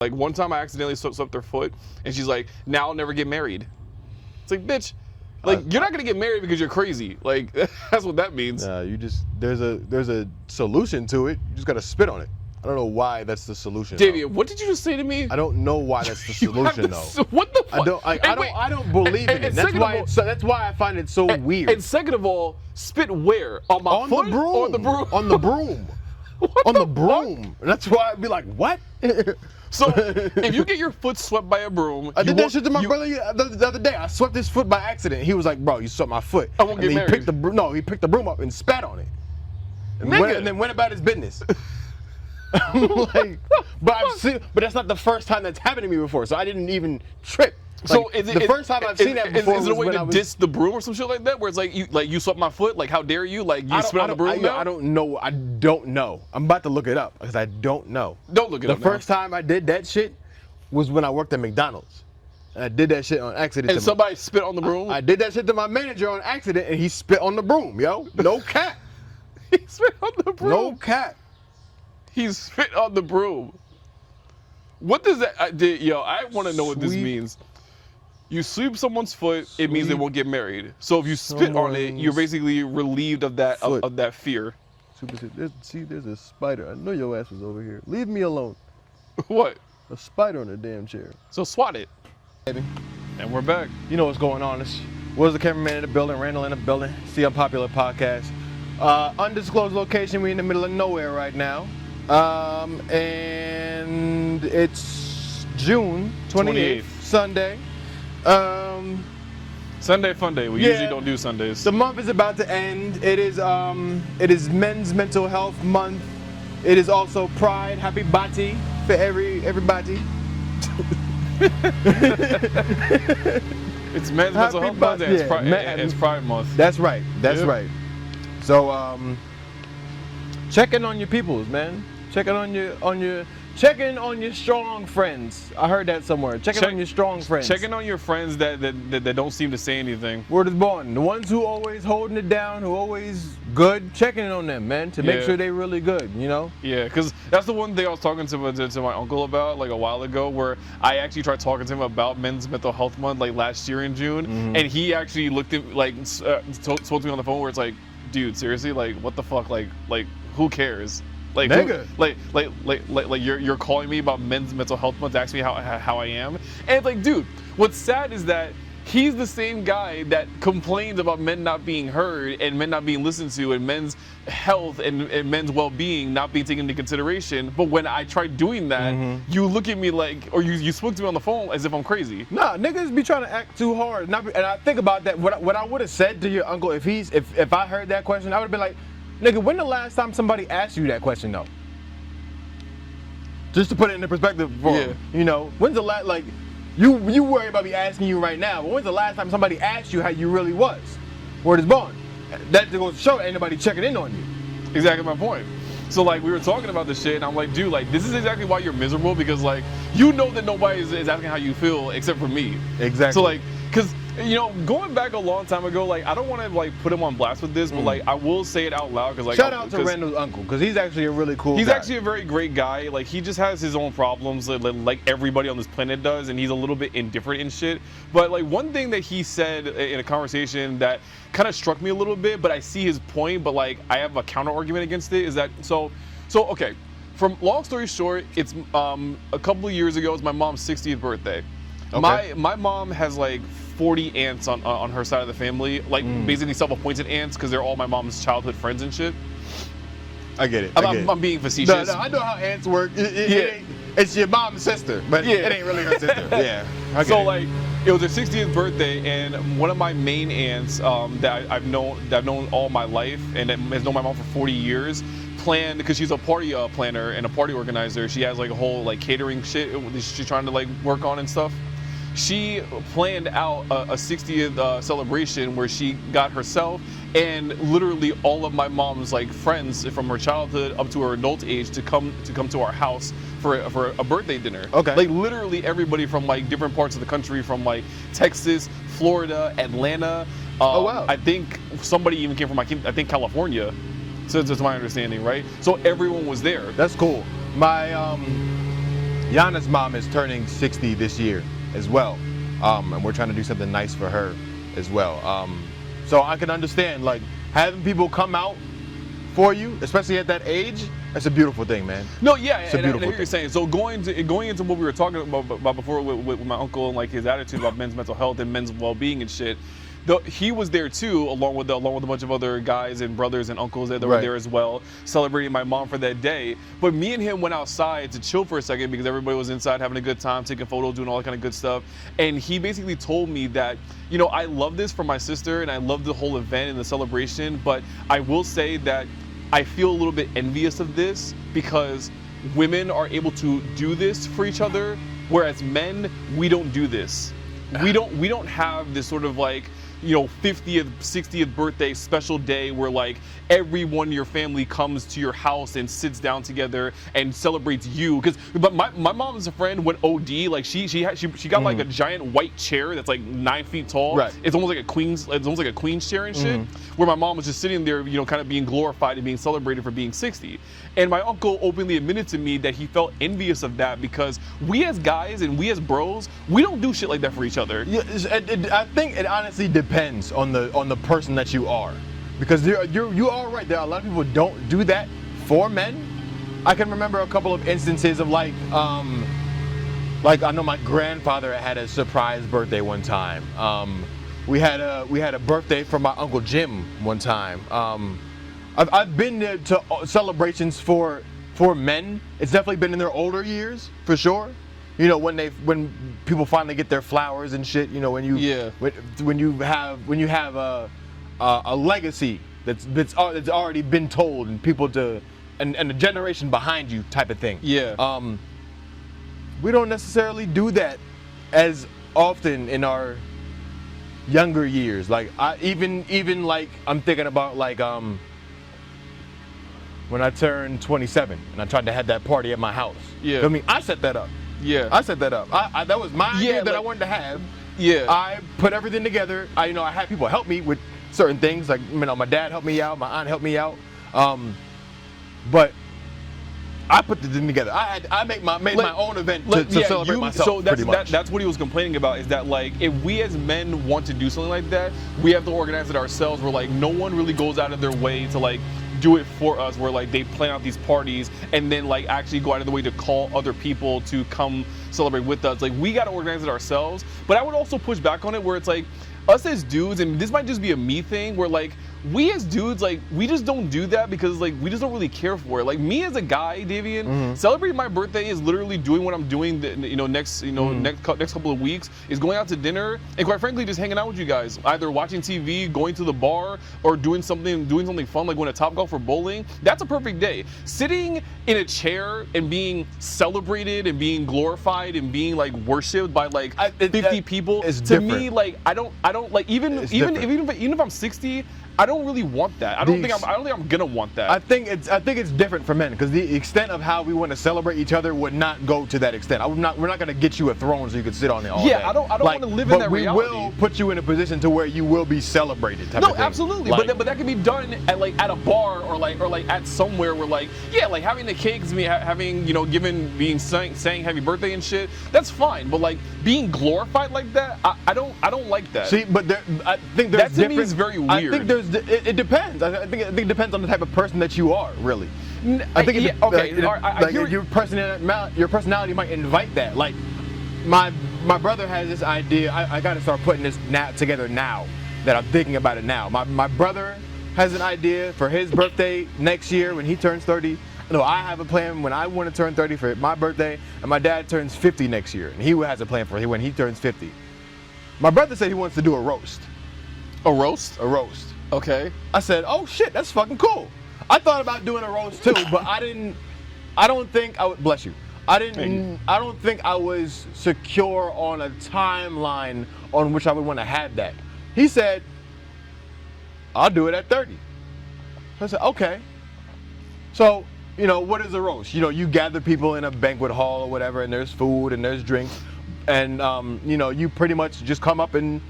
Like one time I accidentally swept their foot, and she's like, "Now I'll never get married." It's like, bitch, like you're not gonna get married because you're crazy. Like that's what that means. You just there's a solution to it. You just gotta spit on it. I don't know why that's the solution. Davey, what did you just say to me? I don't know why that's the solution though. What the fuck? I don't believe in it. That's why I find it so weird. And second of all, spit where? On my foot? The broom. Or on the broom? On the broom. On the broom. That's why I'd be like, what? So if you get your foot swept by a broom, I did that shit to my brother the other day. I swept his foot by accident. He was like, "Bro, you swept my foot." I won't get married. He picked the broom up and spat on it, and then went about his business. I'm like, but that's not the first time that's happened to me before. So I didn't even trip. So like, the first time I've seen that before is it a way to diss the broom or some shit like that? Where it's like you swept my foot, like how dare you? Like you spit on the broom now? I don't know. I don't know. I'm about to look it up because I don't know. Don't look it up. The first time I did that shit was when I worked at McDonald's. And I did that shit on accident. And somebody spit on the broom? I did that shit to my manager on accident, and he spit on the broom, yo. No cap. He spit on the broom. No cap. He spit on the broom. What does that? I want to know what this means. You sweep someone's foot, it means they won't get married. So if you spit on it, you're basically relieved of that of that fear. There's a spider. I know your ass was over here. Leave me alone. What? A spider on the damn chair. So swat it. And we're back. You know what's going on. Was the cameraman in the building, Randall in the building, the Unpopular podcast. Undisclosed location, we in the middle of nowhere right now. And it's June 28th. Sunday. Sunday fun day. We usually don't do Sundays. The month is about to end. It is Men's Mental Health Month. It is also Pride. Happy Bati for everybody. It's Men's Mental Health Month and it's Pride Month. That's right. That's right. So checking on your peoples, man. Checking on your strong friends. I heard that somewhere. Checking on your strong friends. Checking on your friends that don't seem to say anything. Word is born. The ones who always holding it down, who always good, checking on them, man, to make sure they really good, you know? Yeah, because that's the one thing I was talking to my uncle about like a while ago, where I actually tried talking to him about Men's Mental Health Month like last year in June, and he actually looked at spoke to me on the phone where it's like, dude, seriously, like what the fuck, like who cares? Like, nigga. Like you're calling me about Men's Mental Health Month to ask me how I am, and like, dude, what's sad is that he's the same guy that complains about men not being heard and men not being listened to and men's health and men's well-being not being taken into consideration. But when I tried doing that, you look at me like, or you spoke to me on the phone as if I'm crazy. Nah, niggas be trying to act too hard. And I think about that. What I would have said to your uncle if I heard that question, I would have been like, nigga, when the last time somebody asked you that question, though? Just to put it into perspective for him, you know, when's the last, like, you worry about me asking you right now, but when's the last time somebody asked you how you really was? Word is born. That goes to show ain't nobody checking in on you. Exactly my point. So like we were talking about this shit, and I'm like, dude, like this is exactly why you're miserable, because like you know that nobody is asking how you feel except for me. Exactly. So like, cause you know, going back a long time ago, like I don't want to like put him on blast with this, but like I will say it out loud, because like shout out to Randall's uncle, because he's actually a really cool guy. He's actually a very great guy. Like he just has his own problems, like everybody on this planet does, and he's a little bit indifferent in shit. But like one thing that he said in a conversation that kind of struck me a little bit, but I see his point, but like I have a counter argument against it, is that so okay. From long story short, it's a couple of years ago, it's my mom's 60th birthday. Okay. My mom has like 40 aunts on her side of the family, like basically self-appointed aunts, because they're all my mom's childhood friends and shit. I get it. I'm being facetious. No, I know how aunts work. It's your mom's sister, but it ain't really her sister. Okay. So like, it was her 60th birthday, and one of my main aunts that I've known all my life, and that has known my mom for 40 years, planned, because she's a party planner and a party organizer. She has like a whole like catering shit she's trying to like work on and stuff. She planned out a 60th celebration where she got herself and literally all of my mom's like friends from her childhood up to her adult age to come to our house for a birthday dinner. Okay. Like literally everybody from like different parts of the country, from like Texas, Florida, Atlanta. Oh wow. I think somebody even came from I think California. So that's my understanding, right? So everyone was there. That's cool. My Yana's mom is turning 60 this year as well, and we're trying to do something nice for her as well. So I can understand, like, having people come out for you, especially at that age, that's a beautiful thing, man. No, yeah, it's a and I beautiful hear you're saying. So going into what we were talking about before with my uncle and like his attitude about men's mental health and men's well-being and shit. He was there too, along with a bunch of other guys and brothers and uncles that were there as well, celebrating my mom for that day. But me and him went outside to chill for a second because everybody was inside having a good time, taking photos, doing all that kind of good stuff. And he basically told me that, you know, I love this for my sister and I love the whole event and the celebration, but I will say that I feel a little bit envious of this because women are able to do this for each other, whereas men, we don't do this. We don't have this sort of like, you know, 50th, 60th birthday special day where like everyone in your family comes to your house and sits down together and celebrates you. But my mom's a friend went OD, like she got like a giant white chair that's like 9 feet tall. Right. It's almost like a queen's chair and shit. Where my mom was just sitting there, you know, kind of being glorified and being celebrated for being 60. And my uncle openly admitted to me that he felt envious of that because we as guys and we as bros, we don't do shit like that for each other. Yeah, I think it honestly depends on the person that you are, because you are right. There are a lot of people who don't do that for men. I can remember a couple of instances of like I know my grandfather had a surprise birthday one time. We had a birthday for my Uncle Jim one time. I've been to celebrations for men. It's definitely been in their older years, for sure. You know, when people finally get their flowers and shit. You know, when you have a legacy that's already been told and people and a generation behind you type of thing. Yeah. We don't necessarily do that as often in our younger years. Like even like I'm thinking about like when I turned 27 and I tried to have that party at my house. Yeah. I mean, I set that up. Yeah. I set that up. That was my idea that I wanted to have. Yeah. I put everything together. I had people help me with certain things. Like, you know, my dad helped me out, my aunt helped me out. But I put the thing together. I made my own event to celebrate myself. So pretty much. That's what he was complaining about, is that like if we as men want to do something like that, we have to organize it ourselves. Where like no one really goes out of their way to like do it for us, where like they plan out these parties and then like actually go out of the way to call other people to come celebrate with us. Like we got to organize it ourselves. But I would also push back on it where it's like us as dudes, and this might just be a me thing, where like we as dudes, like we just don't do that because like we just don't really care for it. Like me as a guy, Davian, celebrating my birthday is literally doing what I'm doing next couple of weeks, is going out to dinner and quite frankly just hanging out with you guys, either watching TV, going to the bar, or doing something fun like going to Topgolf or bowling. That's a perfect day. Sitting in a chair and being celebrated and being glorified and being like worshipped by like 50 people, to different. me, like I don't like even if I'm 60, I don't really want that. I don't think I'm gonna want that. I think it's different for men, because the extent of how we want to celebrate each other would not go to that extent. We're not gonna get you a throne so you can sit on it all day. I don't want to live in that reality. But we will put you in a position to where you will be celebrated. Type of thing. Absolutely. Like, but that can be done at a bar or like at somewhere where like having the cakes, having being saying happy birthday and shit. That's fine. But like being glorified like that, I don't like that. See, but I think there's that to me is very weird. I think it depends. I think it depends on the type of person that you are, really. I think your personality might invite that. Like my brother has this idea. I got to start putting this together now that I'm thinking about it now. My brother has an idea for his birthday next year when he turns 30. No, I have a plan when I want to turn 30 for my birthday, and my dad turns 50 next year, and he has a plan for when he turns 50. My brother said he wants to do a roast. A roast? A roast. Okay. I said, oh shit, that's fucking cool. I thought about doing a roast too, but I don't think I would, bless you. I don't think I was secure on a timeline on which I would want to have that. He said, I'll do it at 30. I said, okay. So, what is a roast? You gather people in a banquet hall or whatever, and there's food and there's drinks, and you pretty much just come up and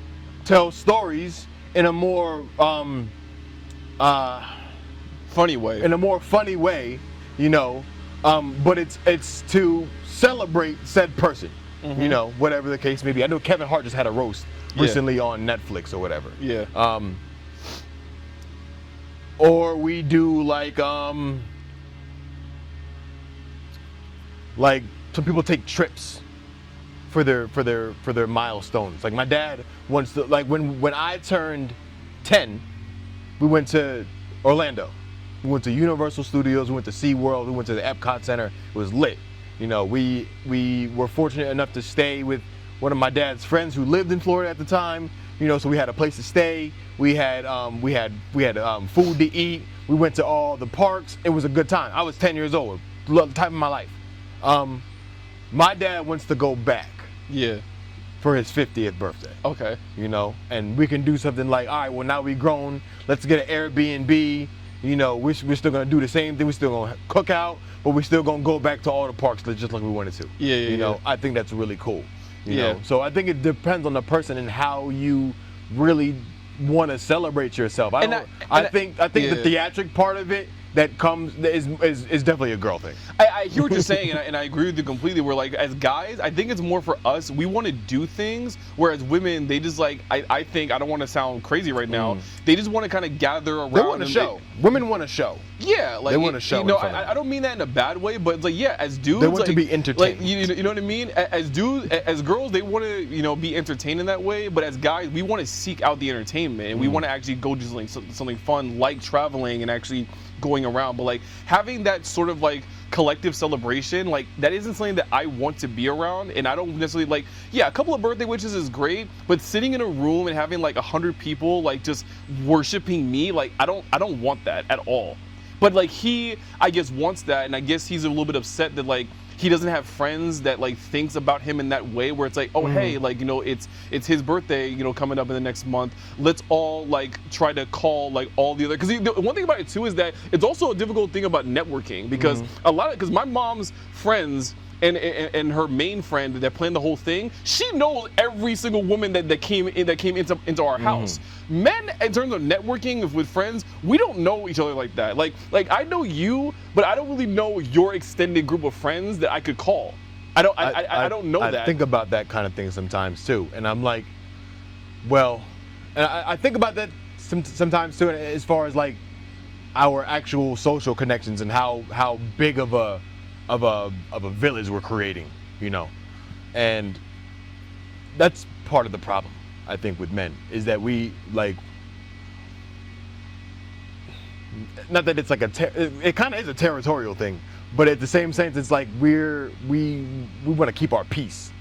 tell stories in a more funny way. In a more funny way, but it's to celebrate said person. You know, whatever the case may be. I know Kevin Hart just had a roast recently on Netflix or whatever. Yeah. Or we do like some people take trips for their milestones. Like my dad wants to, like when I turned 10, we went to Orlando. We went to Universal Studios, we went to SeaWorld, we went to the Epcot Center. It was lit. You know, we were fortunate enough to stay with one of my dad's friends who lived in Florida at the time. You know, so we had a place to stay. We had food to eat. We went to all the parks. It was a good time. I was 10 years old. The time of my life. My dad wants to go back. Yeah. For his 50th birthday. Okay. You know, and we can do something like, all right, well now we grown. Let's get an Airbnb. You know, we're still gonna do the same thing. We're still gonna cook out, but we're still gonna go back to all the parks just like we wanted to. Yeah. You know, I think that's really cool. You Yeah. know? So I think it depends on the person and how you really want to celebrate yourself. I think the theatric part of it that comes is definitely a girl thing. I hear what you're saying, and I agree with you completely. Where like as guys, I think it's more for us. We want to do things, whereas women, they just like I think I don't want to sound crazy right now. They just want to kind of gather around. They want to show. Women want to show. Yeah, like they want to show. You know, I don't mean that in a bad way, but it's like as dudes, they want like, to be entertained. Like you know what I mean? As dudes, as girls, they want to be entertained in that way. But as guys, we want to seek out the entertainment, and we want to actually go do something fun, like traveling and actually going around. But like having that sort of like collective celebration, like that isn't something that I want to be around. And I don't necessarily like, a couple of birthday wishes is great, but sitting in a room and having like 100 people like just worshiping me, like I don't want that at all. But like he, I guess, wants that, and I guess he's a little bit upset that like he doesn't have friends that like thinks about him in that way, where it's like, oh hey, like it's his birthday, coming up in the next month. Let's all like try to call like all the other, because the one thing about it too is that it's also a difficult thing about networking, because because my mom's friends and her main friend that planned the whole thing, she knows every single woman that came into our house. Men, in terms of networking with friends, we don't know each other like that. Like I know you, but I don't really know your extended group of friends that I could call. I don't know that. I think about that kind of thing sometimes too, and I'm like, well, and I think about that sometimes too, as far as like our actual social connections and how big of a village we're creating, and that's part of the problem, I think, with men, is that we like, not that it's like it kind of is a territorial thing, but at the same sense, it's like we want to keep our peace,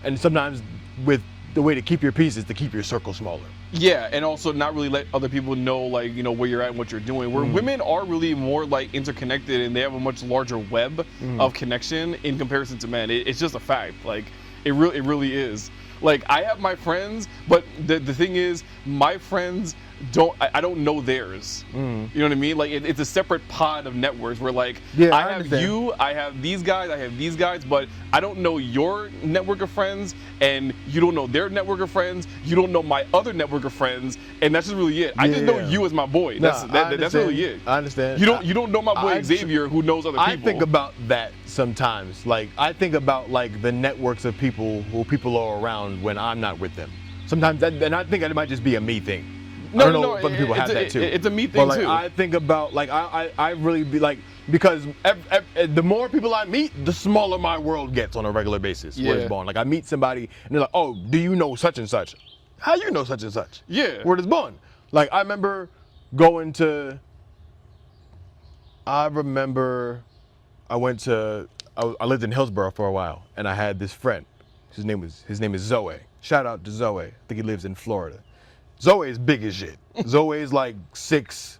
and sometimes with the way to keep your peace is to keep your circle smaller. Yeah, and also not really let other people know, like, where you're at and what you're doing. Where women are really more like interconnected, and they have a much larger web of connection in comparison to men. It's just a fact. Like, it really is. Like, I have my friends, but the thing is, my friends I don't know theirs. You know what I mean? Like, it's a separate pod of networks where, like, I have you, I have these guys, but I don't know your network of friends, and you don't know their network of friends. You don't know my other network of friends, and that's just really it. I just know you as my boy. That's really it. I understand. You don't know my boy Xavier, who knows other people. I think about that sometimes. Like, I think about like the networks of people who people are around when I'm not with them. Sometimes, and I think that might just be a me thing. I don't know if other people have that too. It's a me thing but, like, too. I think about, like, I really be like, because the more people I meet, the smaller my world gets on a regular basis. Where it's born. Like, I meet somebody and they're like, oh, do you know such and such? How you know such and such? Yeah. Where it's born. Like, I remember I lived in Hillsborough for a while, and I had this friend. His name is Zoe. Shout out to Zoe. I think he lives in Florida. Zoe is big as shit. Zoe is like 6'7",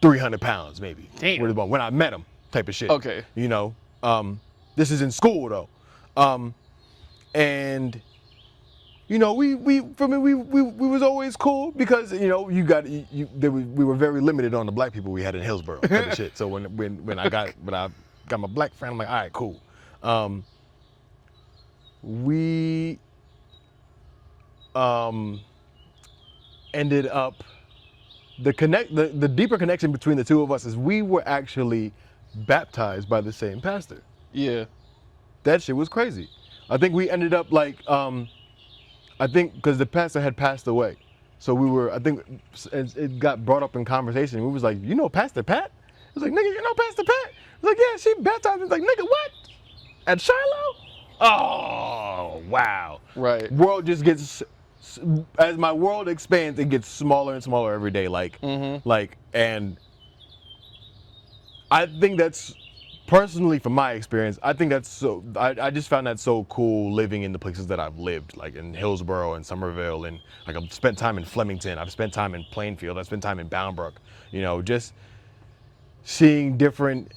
300 pounds maybe. Damn. When I met him, type of shit. Okay. This is in school though, and we was always cool because we were very limited on the black people we had in Hillsborough, type of shit. So when I got my black friend, I'm like, all right, cool. We ended up the deeper connection between the two of us is we were actually baptized by the same pastor. Yeah. That shit was crazy. I think we ended up like, I think because the pastor had passed away. So we were, I think it got brought up in conversation. We was like, you know Pastor Pat? It was like, nigga, you know Pastor Pat? It was like, yeah, she baptized. It's like, nigga, what? At Shiloh? Oh, wow. Right. World just gets, as my world expands, it gets smaller and smaller every day. Like, and I think that's, personally, from my experience, I think that's so, I just found that so cool living in the places that I've lived, like in Hillsborough and Somerville, and like I've spent time in Flemington, I've spent time in Plainfield, I've spent time in Bound Brook, you know, just seeing different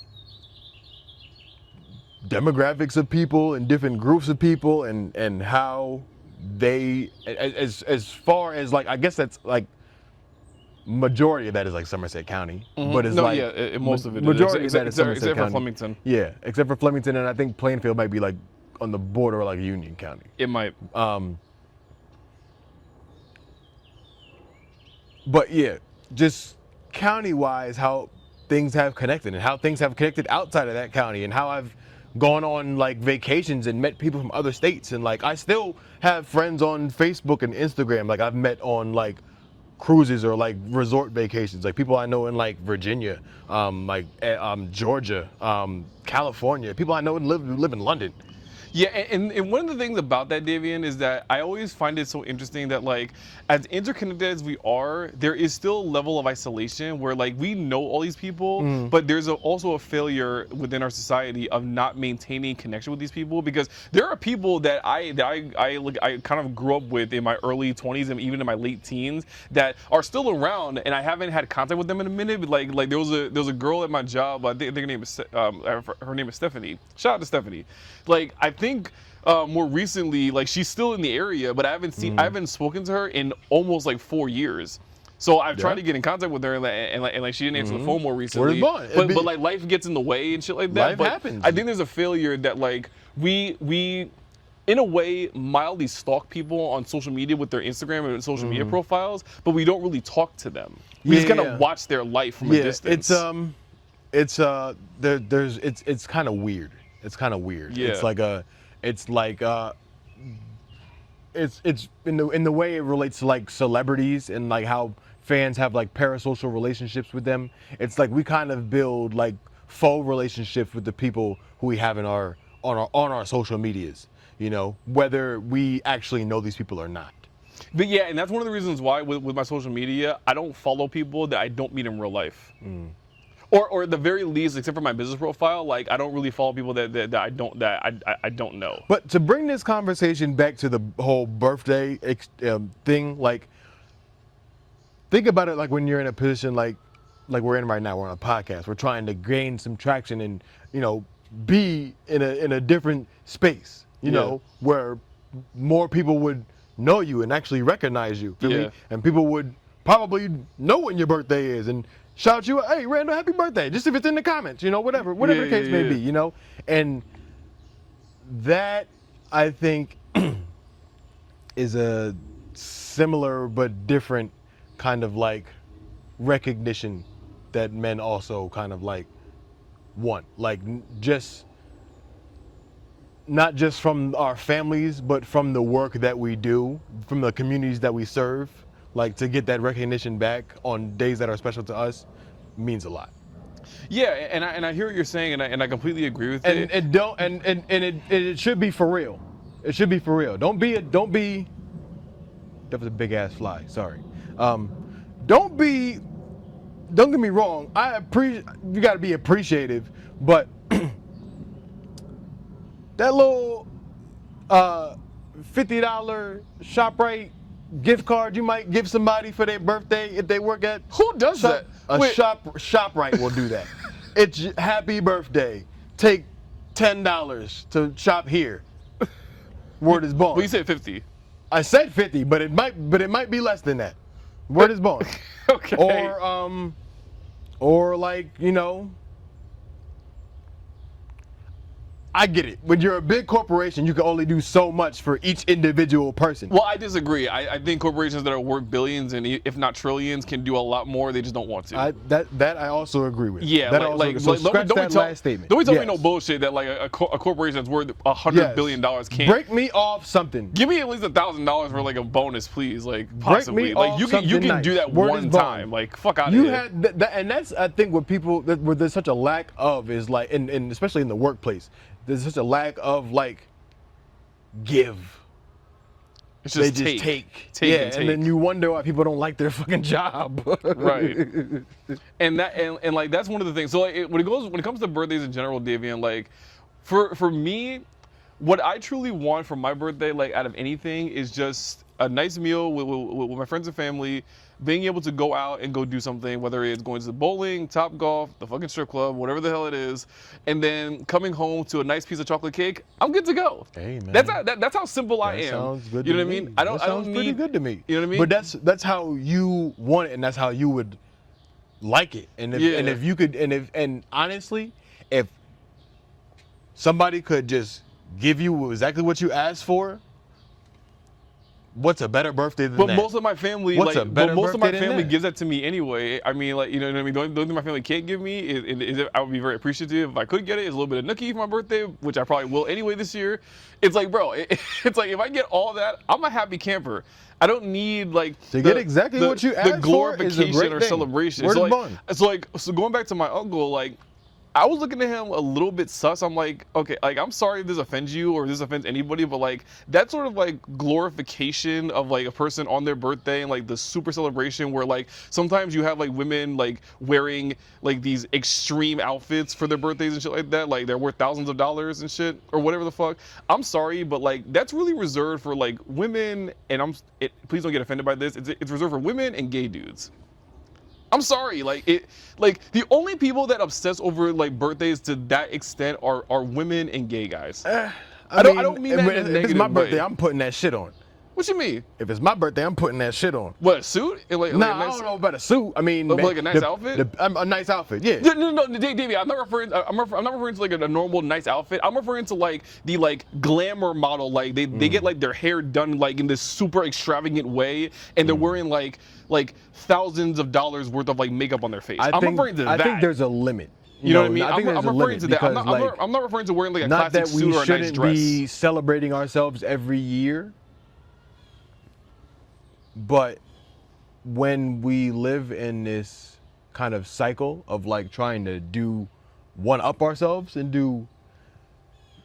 demographics of people and different groups of people and how they, as far as like, I guess that's like, majority of that is like Somerset County, but it's most of it majority is. Of that is Somerset except County. for Flemington. Yeah, except for Flemington, and I think Plainfield might be like on the border of like Union County. It might. But yeah, just county-wise, how things have connected and how things have connected outside of that county, and how I've gone on like vacations and met people from other states, and like I still have friends on Facebook and Instagram like I've met on like cruises or like resort vacations, like people I know in like Virginia, Georgia, California, people I know live in London. Yeah, and one of the things about that, Davian, is that I always find it so interesting that, like, as interconnected as we are, there is still a level of isolation where, like, we know all these people, but there's also a failure within our society of not maintaining connection with these people, because there are people that I kind of grew up with in my early 20s and even in my late teens that are still around, and I haven't had contact with them in a minute. But like there was a girl at my job. I think her name is Stephanie. Shout out to Stephanie. Like, I think more recently, like, she's still in the area, but I haven't spoken to her in almost like 4 years. So I've tried to get in contact with her, and she didn't answer the phone more recently. But like life gets in the way and shit like that. Life happens. I think there's a failure that, like, we in a way mildly stalk people on social media with their Instagram and social media profiles, but we don't really talk to them. We just kind of watch their life from a distance. It's kind of weird. It's kind of weird. Yeah. It's in the way it relates to like celebrities and like how fans have like parasocial relationships with them. It's like we kind of build like faux relationships with the people who we have on our social medias, you know, whether we actually know these people or not. But yeah, and that's one of the reasons why with my social media, I don't follow people that I don't meet in real life. Or at the very least, except for my business profile, like I don't really follow people that I don't know. But to bring this conversation back to the whole birthday thing, like think about it like when you're in a position like we're in right now. We're on a podcast. We're trying to gain some traction and, you know, be in a different space, you know, where more people would know you and actually recognize you. Feel me? And people would probably know when your birthday is and shout you, hey, Randall, happy birthday. Just if it's in the comments, you know, whatever the case may be, you know. And that, I think, is a similar but different kind of like recognition that men also kind of like want. Like not just from our families, but from the work that we do, from the communities that we serve. Like, to get that recognition back on days that are special to us means a lot. Yeah, and I hear what you're saying, and I completely agree with it. And it should be for real. It should be for real. Don't be. That was a big ass fly. Sorry. Don't get me wrong. You got to be appreciative, but that little $50 ShopRite gift card you might give somebody for their birthday if they work at who does that? ShopRite will do that. It's happy birthday. Take $10 to shop here. Word is born. Well, you said 50. I said 50, but it might be less than that. Word is born. Okay. Or like, you know, I get it. When you're a big corporation, you can only do so much for each individual person. Well, I disagree. I think corporations that are worth billions and if not trillions can do a lot more. They just don't want to. That I also agree with. Yeah, that don't we tell me no bullshit that like a corporation that's worth $100 billion can't. Break me off something. Give me at least $1,000 for like a bonus, please. Like possibly. Break me off you can nice. do that Word one time. Like fuck out of you here. had that, and that's I think what people where there's such a lack of is like, and especially in the workplace. There's such a lack of like give. It's just they just take. And then you wonder why people don't like their fucking job. Right. And like that's one of the things. So like when it comes to birthdays in general, Davian, like for me, what I truly want for my birthday, like out of anything, is just a nice meal with my friends and family, being able to go out and go do something, whether it's going to bowling, Top Golf, the fucking strip club, whatever the hell it is, and then coming home to a nice piece of chocolate cake, I'm good to go. Hey man, that's how simple I am. Sounds good. You know to what I me. mean? I don't Sounds pretty good to me. You know what I mean? But that's how you want it, and that's how you would like it. And if you could, and honestly, if somebody could just give you exactly what you asked for. What's a better birthday than that? But most of my family, gives that to me anyway. I mean, like, you know what I mean? The only thing my family can't give me is I would be very appreciative if I could get it. Is a little bit of nookie for my birthday, which I probably will anyway this year. It's like, bro, it's like if I get all that, I'm a happy camper. I don't need like get exactly what you asked for. The glorification or celebration. So going back to my uncle, like. I was looking at him a little bit sus. I'm like, okay, like I'm sorry if this offends you or if this offends anybody, but like that sort of like glorification of like a person on their birthday and like the super celebration where like sometimes you have like women like wearing like these extreme outfits for their birthdays and shit like that, like they're worth thousands of dollars and shit or whatever the fuck. I'm sorry, but like that's really reserved for like women, and please don't get offended by this. It's reserved for women and gay dudes. I'm sorry, like the only people that obsess over like birthdays to that extent are women and gay guys. I don't mean that in a negative if it's my birthday, way. I'm putting that shit on. What you mean? If it's my birthday, I'm putting that shit on. What, a suit? I don't know about a suit. I mean, like a nice outfit. A nice outfit, yeah. No, Davey, I'm not referring to like a normal nice outfit. I'm referring to like the like glamour model. Like they get like their hair done like in this super extravagant way, and they're wearing like thousands of dollars worth of like makeup on their face. I'm referring to that. I think there's a limit. You know what I mean? I think I'm referring to that. I'm not referring to wearing like a classic suit or a nice dress. Not that we shouldn't be celebrating ourselves every year. But when we live in this kind of cycle of like trying to one-up ourselves and do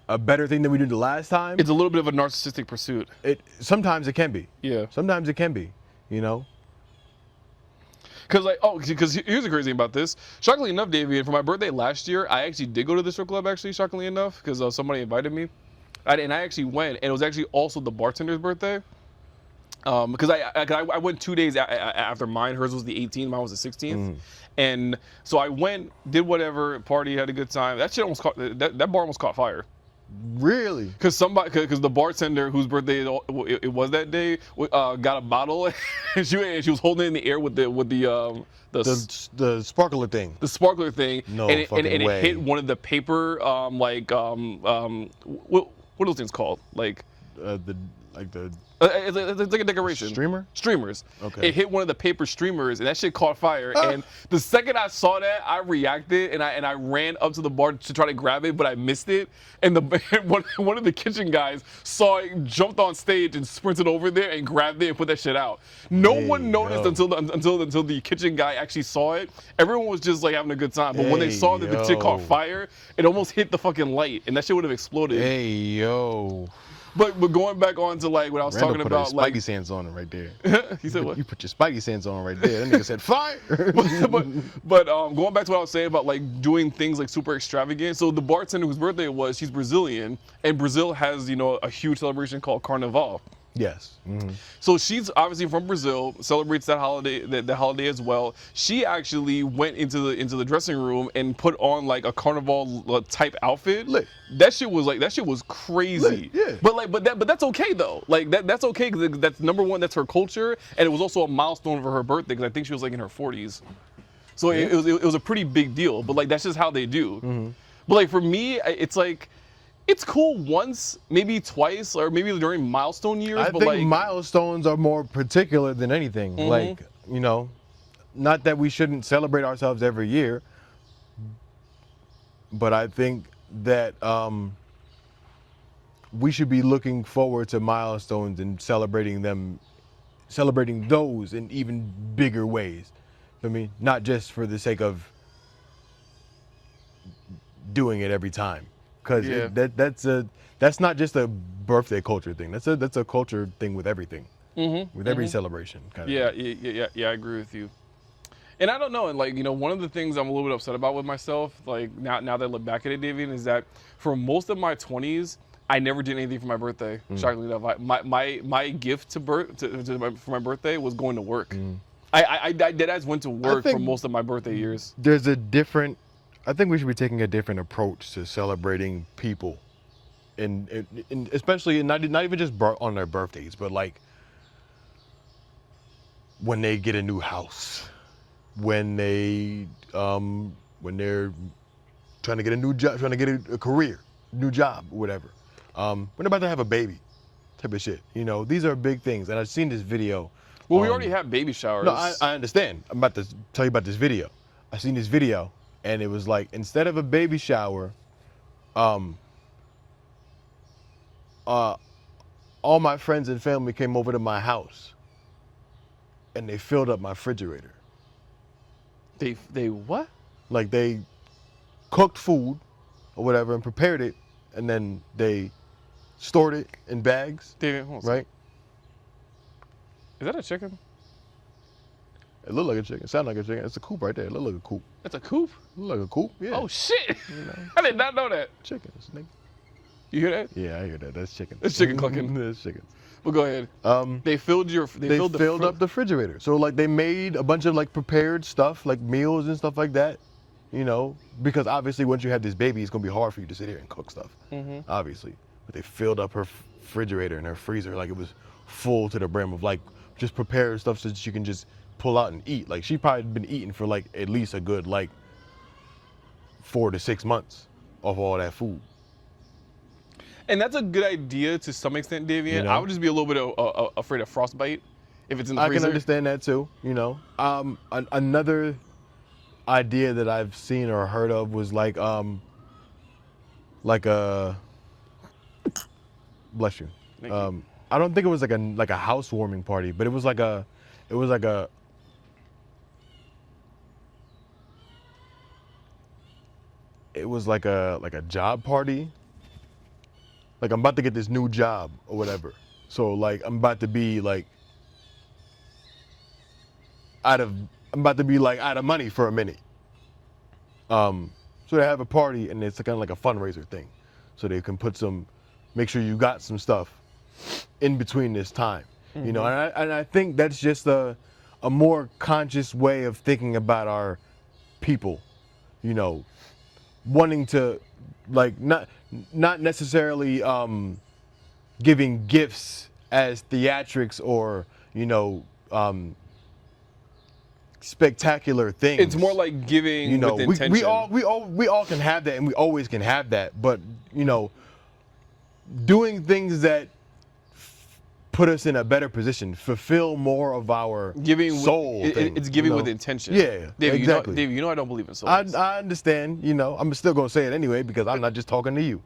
a better thing than we did the last time, it's a little bit of a narcissistic pursuit. Sometimes it can be. Yeah. Sometimes it can be. You know. Because here's the crazy thing about this. Shockingly enough, Davey, for my birthday last year, I actually did go to the strip club. Actually, shockingly enough, because somebody invited me, and I actually went, and it was actually also the bartender's birthday. Because I went 2 days after mine. Hers was the 18th, mine was the 16th. And so I went, did whatever, party, had a good time. That shit almost that bar almost caught fire. Really? Because the bartender whose birthday it was that day got a bottle and she was holding it in the air with the sparkler thing. The sparkler thing. No and fucking it way. hit one of the paper what are those things called? It's like a decoration. Streamers. Okay. It hit one of the paper streamers, and that shit caught fire. And the second I saw that, I reacted, and I ran up to the bar to try to grab it, but I missed it. And one of the kitchen guys saw it, jumped on stage, and sprinted over there and grabbed it and put that shit out. No one noticed until the kitchen guy actually saw it. Everyone was just like having a good time. But when they saw that the shit caught fire, it almost hit the fucking light, and that shit would have exploded. Hey yo. But going back on to like what I was talking about, like Spidey sense on it right there. He said what? You put your Spidey sense on right there. That nigga said fire. but going back to what I was saying about like doing things like super extravagant. So the bartender whose birthday it was, she's Brazilian, and Brazil has a huge celebration called Carnival. Yes. Mm-hmm. So she's obviously from Brazil, celebrates that holiday as well. She actually went into the dressing room and put on like a carnival type outfit. Lit. That shit was crazy. Lit, yeah. But that's okay though. Like that's okay because that's number one. That's her culture, and it was also a milestone for her birthday because I think she was like in her 40s. So it was a pretty big deal. But like that's just how they do. Mm-hmm. But like for me, it's like. It's cool once, maybe twice, or maybe during milestone years. I but think like, milestones are more particular than anything. Like, you know, not that we shouldn't celebrate ourselves every year, but I think that we should be looking forward to milestones and celebrating those in even bigger ways. I mean, not just for the sake of doing it every time, because that's not just a birthday culture thing. That's a culture thing with everything, with every celebration. Kind of thing. Yeah. I agree with you. And I don't know, and like, you know, one of the things I'm a little bit upset about with myself, like now that I look back at it, Davian, is that for most of my 20s, I never did anything for my birthday. Shockingly enough, my gift for my birthday was going to work. I deadass went to work for most of my birthday years. I think we should be taking a different approach to celebrating people, and especially not even just on their birthdays, but like when they get a new house, when they're trying to get a new job, trying to get a career, new job, whatever. When they're about to have a baby, type of shit. You know, these are big things, and I've seen this video. Well, we already have baby showers. No, I understand. I'm about to tell you about this video. I seen this video, and it was like, instead of a baby shower, all my friends and family came over to my house, and they filled up my refrigerator. They what? Like, they cooked food or whatever and prepared it, and then they stored it in bags. David, hold on. Right? Is that a chicken? It looked like a chicken. It sounded like a chicken. It's a coop right there. It looked like a coop. That's a coop? It looked like a coop. Yeah. Oh shit! You know, I did not know that. chickens, nigga. You hear that? Yeah, I hear that. That's chickens. It's chicken clucking. That's chickens. Well, go ahead. They filled up the refrigerator. So like they made a bunch of like prepared stuff, like meals and stuff like that. You know, because obviously once you have this baby, it's gonna be hard for you to sit here and cook stuff. Obviously, but they filled up her refrigerator and her freezer like it was full to the brim of like just prepared stuff so that she can just pull out and eat. Like she probably been eating for like at least a good like 4 to 6 months of all that food. And that's a good idea to some extent, Davian. You know? I would just be a little bit afraid of frostbite if it's in the freezer. I can understand that too, you know. Another idea that I've seen or heard of was like a bless you. Thank you. I don't think it was like a housewarming party, but it was like a job party. Like I'm about to get this new job or whatever. So like I'm about to be like out of money for a minute. So they have a party and it's kind of like a fundraiser thing. So they can make sure you got some stuff in between this time. You know, and I think that's just a more conscious way of thinking about our people, you know, wanting to like not necessarily giving gifts as theatrics or, you know, spectacular things. It's more like giving, you know, with intention. we all can have that, and we always can have that, but you know, doing things that put us in a better position, fulfill more of our soul. It's giving with intention. Yeah, David, exactly. You know I don't believe in souls. I understand. You know, I'm still gonna say it anyway because I'm not just talking to you.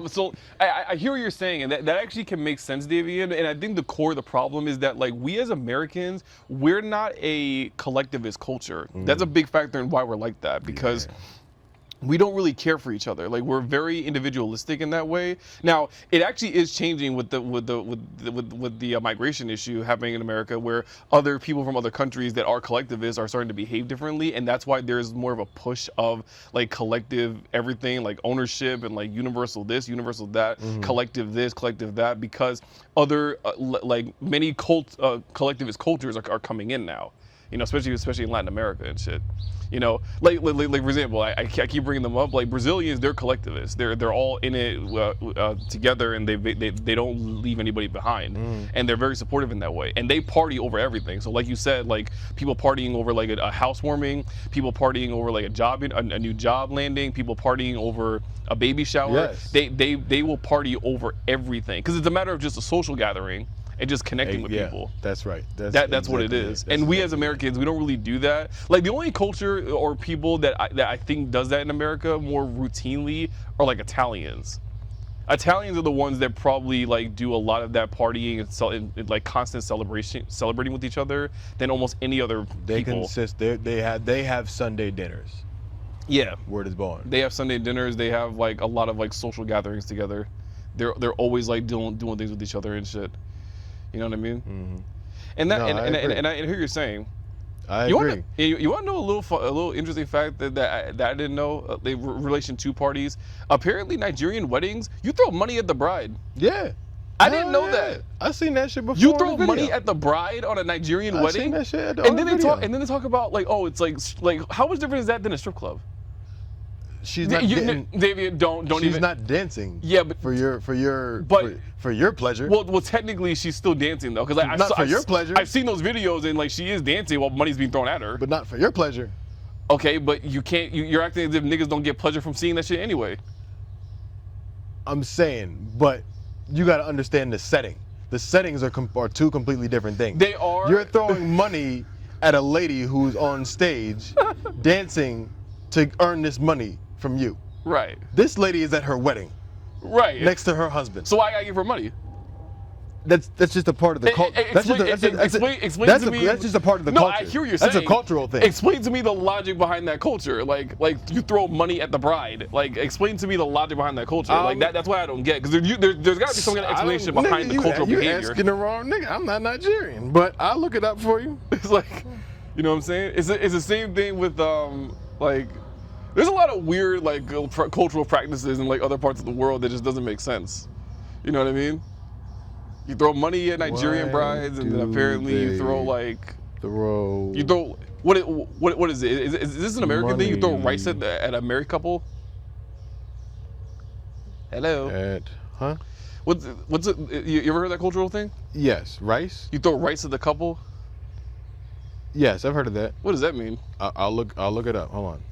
So I hear what you're saying, and that actually can make sense, Davian. And I think the core of the problem is that like we as Americans, we're not a collectivist culture. That's a big factor in why we're like that, because we don't really care for each other. Like we're very individualistic in that way. Now it actually is changing with the migration issue happening in America, where other people from other countries that are collectivists are starting to behave differently, and that's why there's more of a push of like collective everything, like ownership and like universal this, universal that, collective this, collective that, because other like many collectivist cultures are coming in now. You know, especially in Latin America and shit. You know, like for example, I keep bringing them up. Like Brazilians, they're collectivists. They're all in it together, and they don't leave anybody behind, and they're very supportive in that way. And they party over everything. So like you said, like people partying over like a housewarming, people partying over like a new job landing, people partying over a baby shower. Yes. They will party over everything because it's a matter of just a social gathering and just connecting with people. That's right. That's exactly what it is. That's And we exactly as Americans, we don't really do that. Like the only culture or people that I think does that in America more routinely are like Italians. Italians are the ones that probably like do a lot of that partying and like constant celebrating with each other than almost any other people. They have Sunday dinners. Yeah. Word is born. They have Sunday dinners. They have like a lot of like social gatherings together. They're always like doing things with each other and shit. You know what I mean? Mm-hmm. And I hear you're saying. I agree. You want to know a little interesting fact that I didn't know? Relation to parties. Apparently, Nigerian weddings, you throw money at the bride. Yeah. I didn't know that. I seen that shit before. You throw money at the bride on a Nigerian wedding. I seen that shit. And then they talk about like, oh, it's like how much different is that than a strip club? She's not David, don't she's even. She's not dancing. Yeah, but for your pleasure. Well, technically she's still dancing though, because not for your pleasure. I've seen those videos and like she is dancing while money's being thrown at her. But not for your pleasure. Okay, but you can't. You're acting as if niggas don't get pleasure from seeing that shit anyway. I'm saying, but you got to understand the setting. The settings are two completely different things. They are. You're throwing money at a lady who's on stage dancing to earn this money from you. Right. This lady is at her wedding. Right. Next to her husband. So why I gotta give her money? That's just a part of the culture. Explain to me. That's just a part of the culture. No, I hear what you're saying. That's a cultural thing. Explain to me the logic behind that culture. Like you throw money at the bride. Like explain to me the logic behind that culture. Like that's why I don't get. Because there's got to be some kind of explanation behind the cultural behavior. You're asking the wrong nigga. I'm not Nigerian, but I'll look it up for you. It's like, you know what I'm saying? It's the same thing with like. There's a lot of weird like cultural practices in like other parts of the world that just doesn't make sense. You know what I mean? You throw money at Nigerian brides, and then apparently you throw like what is it? Is this an American thing? You throw rice at a married couple? Hello. What's it? You ever heard that cultural thing? Yes, rice. You throw rice at the couple? Yes, I've heard of that. What does that mean? I'll look it up. Hold on.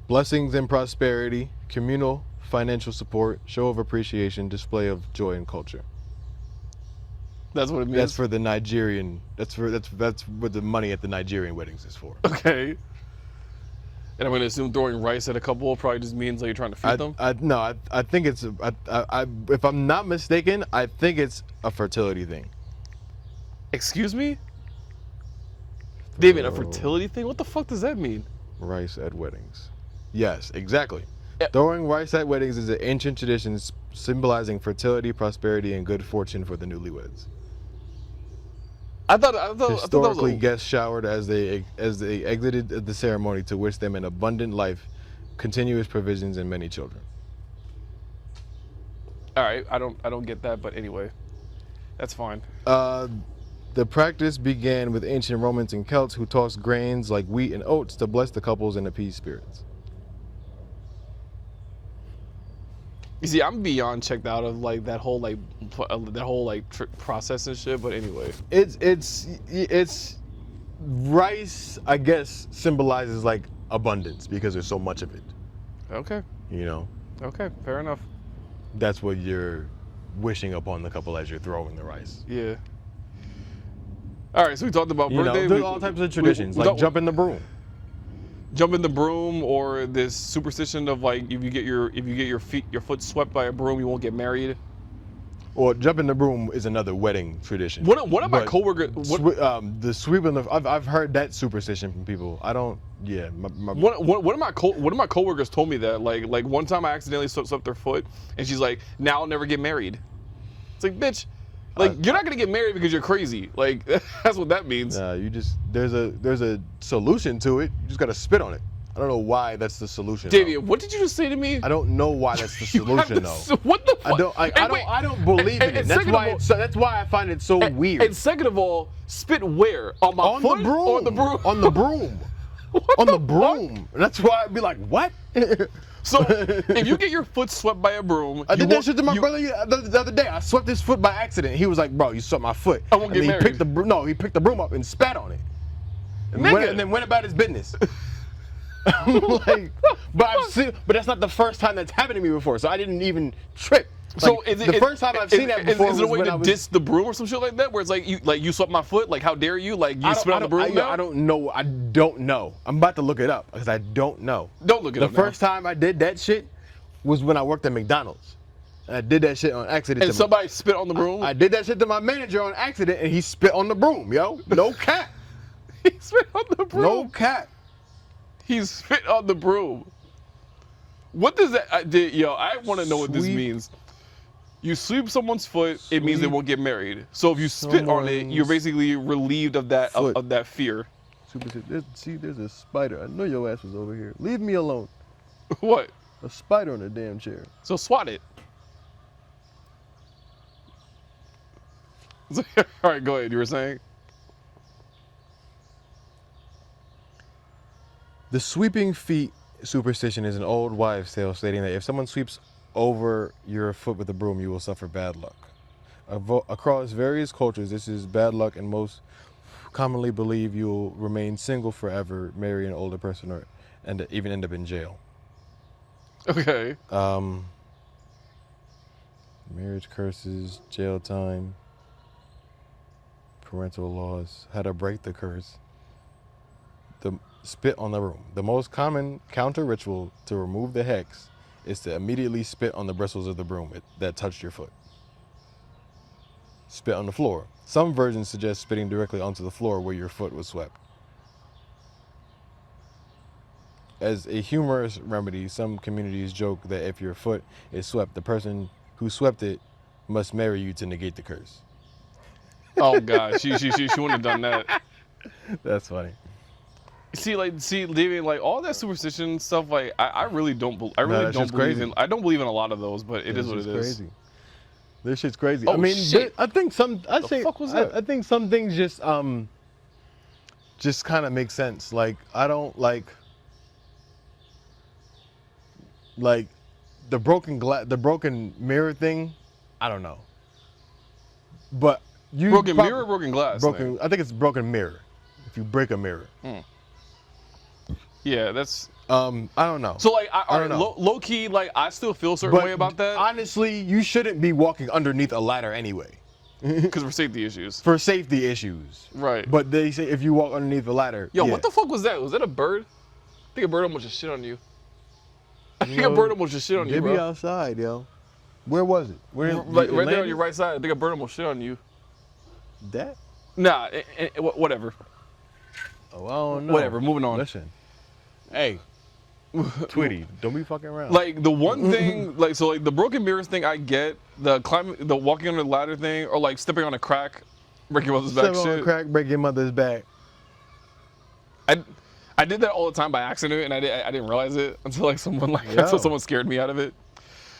Blessings and prosperity, communal financial support, show of appreciation, display of joy and culture. That's what it means. That's for the Nigerian. That's what the money at the Nigerian weddings is for. Okay. And I'm gonna assume throwing rice at a couple probably just means like you're trying to feed them. I think it's. If I'm not mistaken, I think it's a fertility thing. Excuse me, David, a fertility thing? What the fuck does that mean? Rice at weddings. Yes, exactly. Throwing rice at weddings is an ancient tradition symbolizing fertility, prosperity, and good fortune for the newlyweds. I thought Historically, that was guests showered as they exited the ceremony to wish them an abundant life, continuous provisions, and many children. All right, I don't get that, but anyway, that's fine. The practice began with ancient Romans and Celts who tossed grains like wheat and oats to bless the couples and appease spirits. You see, I'm beyond checked out of like that whole process and shit. But anyway, it's rice. I guess symbolizes like abundance because there's so much of it. Okay. You know. Okay, fair enough. That's what you're wishing upon the couple as you're throwing the rice. Yeah. All right, so we talked about birthday. There's all types of traditions, like jump in the broom. Jump in the broom, or this superstition of like if you get your foot swept by a broom, you won't get married. Or jump in the broom is another wedding tradition. One of my coworkers, the sweeping of I've heard that superstition from people. I don't. Yeah. One of my coworkers told me that like one time I accidentally swept their foot, and she's like, "Now I'll never get married." It's like, bitch. Like you're not gonna get married because you're crazy. Like that's what that means. You just there's a solution to it. You just gotta spit on it. I don't know why that's the solution. Davey, what did you just say to me? I don't know why that's the solution though. What the fuck? I don't believe in it. That's why I find it so weird. And second of all, spit where? On my foot? The broom. Or on the broom? On the broom. On the broom. That's why I'd be like, what? So if you get your foot swept by a broom, I did that shit to my brother the other day. I swept his foot by accident. He was like, bro, you swept my foot. I won't get married. He picked the broom up and spat on it. And then went about his business. I'm like, but that's not the first time that's happened to me before, so I didn't even trip. So the first time I've seen that before is it a way to diss the broom or some shit like that, where it's like you swept my foot, like how dare you, like you spit on the broom? I don't know. I don't know. I'm about to look it up because I don't know. Don't look it up. The first time I did that shit was when I worked at McDonald's. And I did that shit on accident. And somebody spit on the broom? I did that shit to my manager on accident, and he spit on the broom, yo. No cap. He spit on the broom. No cap. He spit on the broom. What does that? I want to know what this means. You sweep someone's foot, it means they won't get married. So if you spit on it, you're basically relieved of that of that fear. See, there's a spider. I know your ass was over here. Leave me alone. What? A spider on the damn chair. So swat it. All right, go ahead. You were saying? The sweeping feet superstition is an old wives' tale stating that if someone sweeps over your foot with a broom, you will suffer bad luck. Across various cultures, this is bad luck, and most commonly believe you will remain single forever, marry an older person, and even end up in jail. Okay. Marriage curses, jail time, parental laws, how to break the curse. The spit on the broom. The most common counter ritual to remove the hex is to immediately spit on the bristles of the broom that touched your foot. Spit on the floor. Some versions suggest spitting directly onto the floor where your foot was swept. As a humorous remedy, some communities joke that if your foot is swept, the person who swept it must marry you to negate the curse. Oh God, she wouldn't have done that. That's funny. David, like all that superstition stuff, like I really don't believe in. I don't believe in a lot of those, but it is what it is. Crazy. This shit's crazy. Oh, I mean, shit. I think some. I think some things just kind of make sense. Like I don't like the broken mirror thing. I don't know. But broken mirror, or broken glass. Broken. I think it's broken mirror. If you break a mirror. Yeah, that's. I don't know. So like, I don't know. Low key, like I still feel a certain way about that. Honestly, you shouldn't be walking underneath a ladder anyway. Because for safety issues. For safety issues. Right. But they say if you walk underneath a ladder. Yo, what the fuck was that? Was that a bird? I think a bird almost just shit on you. I think a bird almost just shit on you, bro. Maybe outside, yo. Where was it? Right there on your right side. I think a bird almost shit on you. That? Nah, whatever. Oh, I don't know. Whatever, moving on. Listen. Hey, Tweety, don't be fucking around. Like the one thing, like the broken mirrors thing, I get the walking under the ladder thing, or like stepping on a crack, break your mother's back. Step on a crack, break your mother's back. I did that all the time by accident, and I didn't realize it until someone scared me out of it.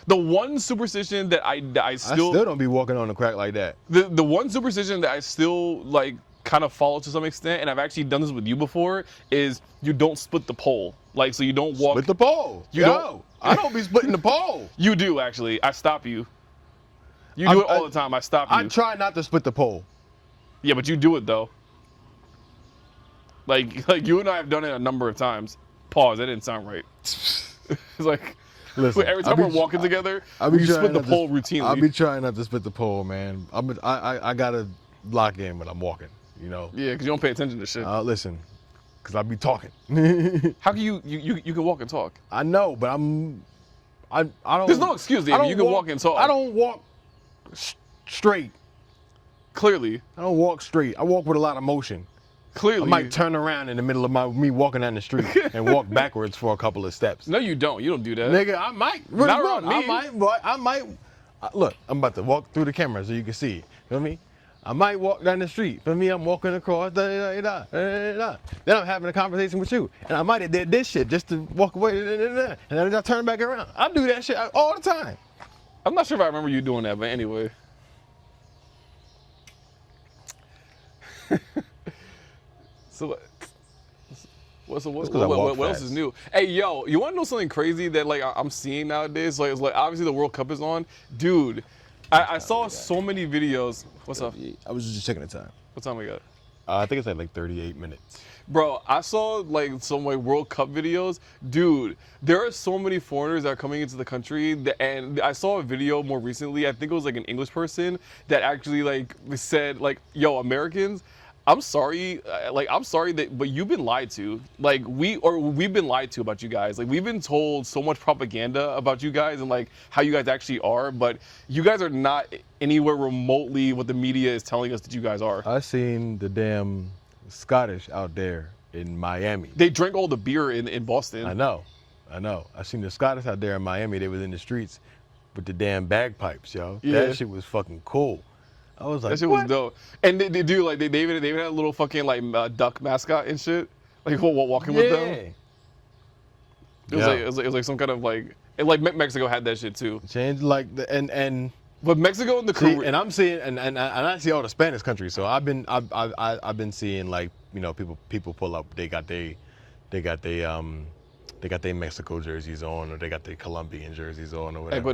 The one superstition that I still don't be walking on a crack like that. The one superstition that I still like kind of follow to some extent, and I've actually done this with you before, is you don't split the pole. Like, so you don't walk. Split the pole. I don't be splitting the pole. You do, actually. I stop you. You do it all the time. I stop you. I try not to split the pole. Yeah, but you do it, though. Like you and I have done it a number of times. Pause. That didn't sound right. It's like, listen, every time we're walking together, we split the pole routinely. I'll be trying not to split the pole, man. I gotta lock in when I'm walking. You know? Yeah, because you don't pay attention to shit. Listen, because I be talking. How can you can walk and talk? I know, but I don't. There's no excuse, David. You can walk and talk. I don't walk straight. Clearly. I don't walk straight. I walk with a lot of motion. Clearly. I might turn around in the middle of me walking down the street and walk backwards for a couple of steps. No, you don't. You don't do that. Nigga, I might. Not around me. I might. Look, I'm about to walk through the camera so you can see. You know what I mean? I might walk down the street. For me, I'm walking across. Then I'm having a conversation with you, and I might have did this shit just to walk away. And then I turn back around. I do that shit all the time. I'm not sure if I remember you doing that, but anyway. So what else is new? Hey, yo, you want to know something crazy that like I'm seeing nowadays? Like, it's like obviously the World Cup is on, dude. I saw so many videos. What's up? I was just checking the time. What time we got? I think it's like 38 minutes. Bro, I saw like some like World Cup videos. Dude, there are so many foreigners that are coming into the country, and I saw a video more recently. I think it was like an English person that actually like said like, "Yo, Americans, I'm sorry, but you've been lied to. Like we've been lied to about you guys. Like we've been told so much propaganda about you guys and like how you guys actually are, but you guys are not anywhere remotely what the media is telling us that you guys are." I seen the damn Scottish out there in Miami. They drank all the beer in Boston. I know. I seen the Scottish out there in Miami. They was in the streets with the damn bagpipes, yo. Yeah. That shit was fucking cool. I was like, that shit was dope. And they do like they even had a little fucking like duck mascot and shit, like walking with them. It was like some kind of like Mexico had that shit too. Change like the and. But Mexico and the Caribbean. And I'm seeing and I see all the Spanish countries. So I've been seeing like, you know, people pull up. They got their Mexico jerseys on, or they got their Colombian jerseys on, or whatever.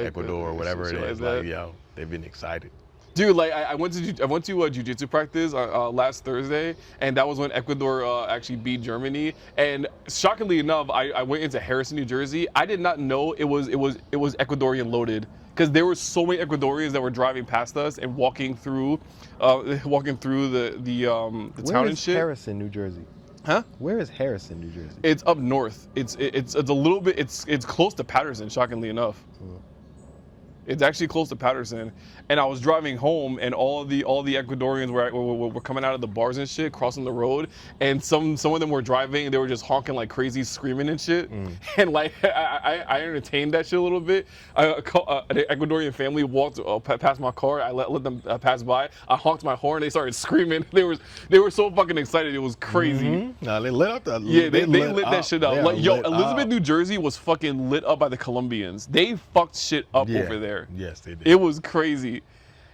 Ecuador, whatever it is. Like, yo, they've been excited. Dude, like I went to jiu-jitsu practice last Thursday, and that was when Ecuador actually beat Germany. And shockingly enough, I went into Harrison, New Jersey. I did not know it was Ecuadorian loaded, because there were so many Ecuadorians that were driving past us and walking through the town and shit. Where is Harrison, New Jersey? Huh? Where is Harrison, New Jersey? It's up north. It's a little bit. It's close to Patterson. Shockingly enough. It's actually close to Patterson, and I was driving home, and all the Ecuadorians were coming out of the bars and shit, crossing the road, and some of them were driving, and they were just honking like crazy, screaming and shit, and like I entertained that shit a little bit. An Ecuadorian family walked past my car. I let them pass by. I honked my horn. They started screaming. They were so fucking excited. It was crazy. Nah, they lit up that. Yeah, they lit that shit up. Like, yo, Elizabeth, up. New Jersey was fucking lit up by the Colombians. They fucked shit up over there. Yes, they did. It was crazy.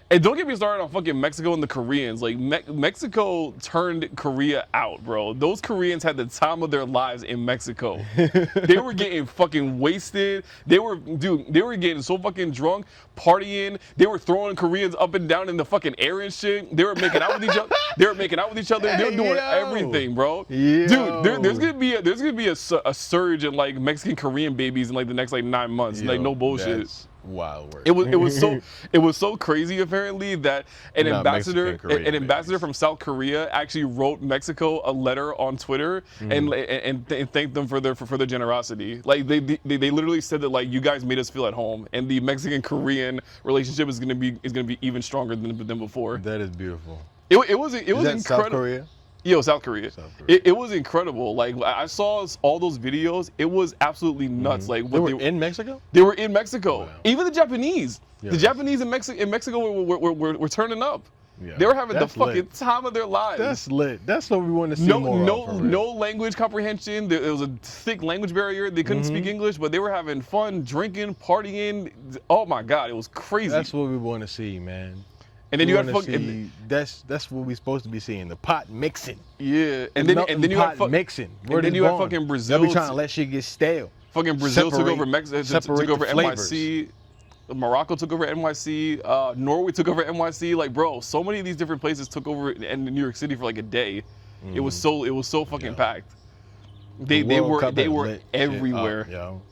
And don't get me started on fucking Mexico and the Koreans. Like, Mexico turned Korea out, bro. Those Koreans had the time of their lives in Mexico. They were getting fucking wasted. They were getting so fucking drunk, partying. They were throwing Koreans up and down in the fucking air and shit. They were making out with each other. They were doing everything, bro. Yo. Dude, there's gonna be a surge in like Mexican Korean babies in like the next like 9 months. Like, no bullshit. That's wild work. It was so crazy apparently that an ambassador from South Korea actually wrote Mexico a letter on Twitter and thanked them for their generosity. Like they literally said that like, you guys made us feel at home, and the Mexican Korean relationship is gonna be even stronger than before. That is beautiful. It was incredible. South Korea? Yo, South Korea. It was incredible. Like, I saw all those videos. It was absolutely nuts. Like, They were in Mexico? They were in Mexico. Wow. Even the Japanese. Yeah, the Japanese in Mexico were turning up. Yeah. They were having the fucking lit. time of their lives. That's lit. That's what we want to see more of, for real. No language comprehension. There was a thick language barrier. They couldn't speak English, but they were having fun, drinking, partying. Oh my God, it was crazy. That's what we want to see, man. And then you had fucking. That's what we're supposed to be seeing. The pot mixing. Yeah, and then you had mixing. And then you had fucking Brazil. They'll be trying to let shit get stale. Fucking Brazil took over Mexico. Took over NYC. Morocco took over NYC. Norway took over NYC. Like, bro, so many of these different places took over in New York City for like a day. It was so fucking packed. They were everywhere. Yo.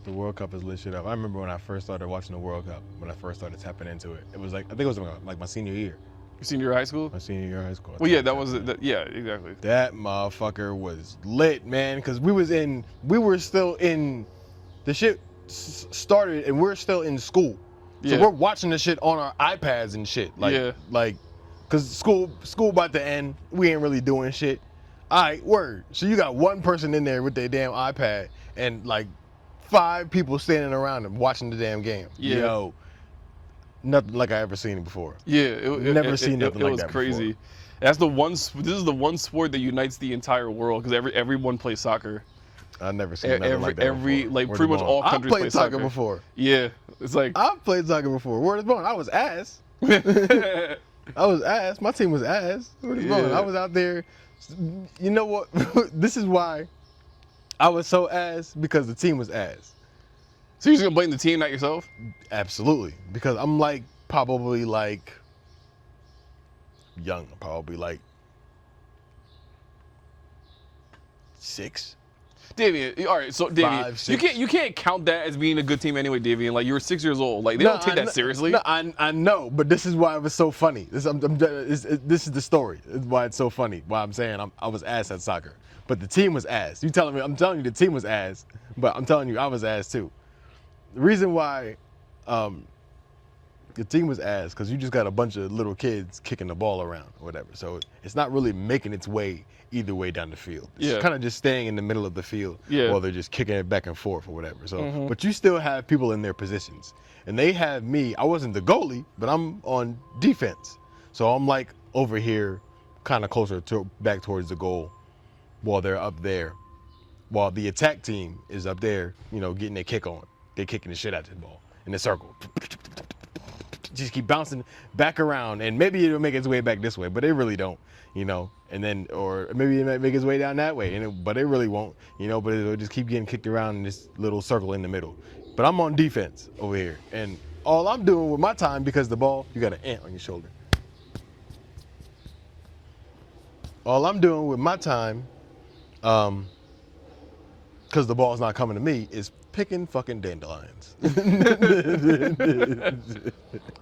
The World Cup has lit shit up. I remember when I first started watching the World Cup, when I first started tapping into it. It was like, I think it was like my senior year. Your senior year of high school? My senior year of high school. Well, yeah, that was it. Yeah, exactly. That motherfucker was lit, man, because we were still in, the shit started and we're still in school. So we're watching the shit on our iPads and shit. Like, cause school about to end, we ain't really doing shit. All right, word. So you got one person in there with their damn iPad and like 5 people standing around them watching the damn game. Yeah. Yo, nothing like I ever seen it before. Yeah, Never seen nothing like was that crazy. before. That's the one. This is the one sport that unites the entire world because everyone plays soccer. I've never seen nothing like that Every before. like Word pretty is much bond. all countries I've play played soccer before. Yeah, it's like I've played soccer before. Word is bond. I was ass. I was ass. My team was ass. Word is bond. Yeah. I was out there. You know what? This is why I was so ass, because the team was ass. So you're just gonna blame the team, not yourself? Absolutely. Because I'm like probably like young. Probably like 6. Davian, all right, so Davian, 5, 6. you can't count that as being a good team anyway, Davian. Like you were 6 years old. Like they don't take that seriously. No, I know, but this is why it was so funny. This is the story. It's why it's so funny. Why I'm saying I was ass at soccer, but the team was ass. I'm telling you the team was ass, but I'm telling you I was ass too. The reason why the team was ass because you just got a bunch of little kids kicking the ball around or whatever. So it's not really making its way either way down the field. It's kind of just staying in the middle of the field while they're just kicking it back and forth or whatever. So, but you still have people in their positions. And they have me. I wasn't the goalie, but I'm on defense. So I'm like over here kind of closer to back towards the goal while they're up there. While the attack team is up there, you know, getting their kick on. They're kicking the shit out of the ball in the circle. Just keep bouncing back around, and maybe it'll make its way back this way, but it really don't, you know. And then, or maybe it might make its way down that way, but it really won't, you know. But it'll just keep getting kicked around in this little circle in the middle. But I'm on defense over here, and all I'm doing with my time, because the ball, you got an ant on your shoulder. All I'm doing with my time, because the ball's not coming to me, is picking fucking dandelions.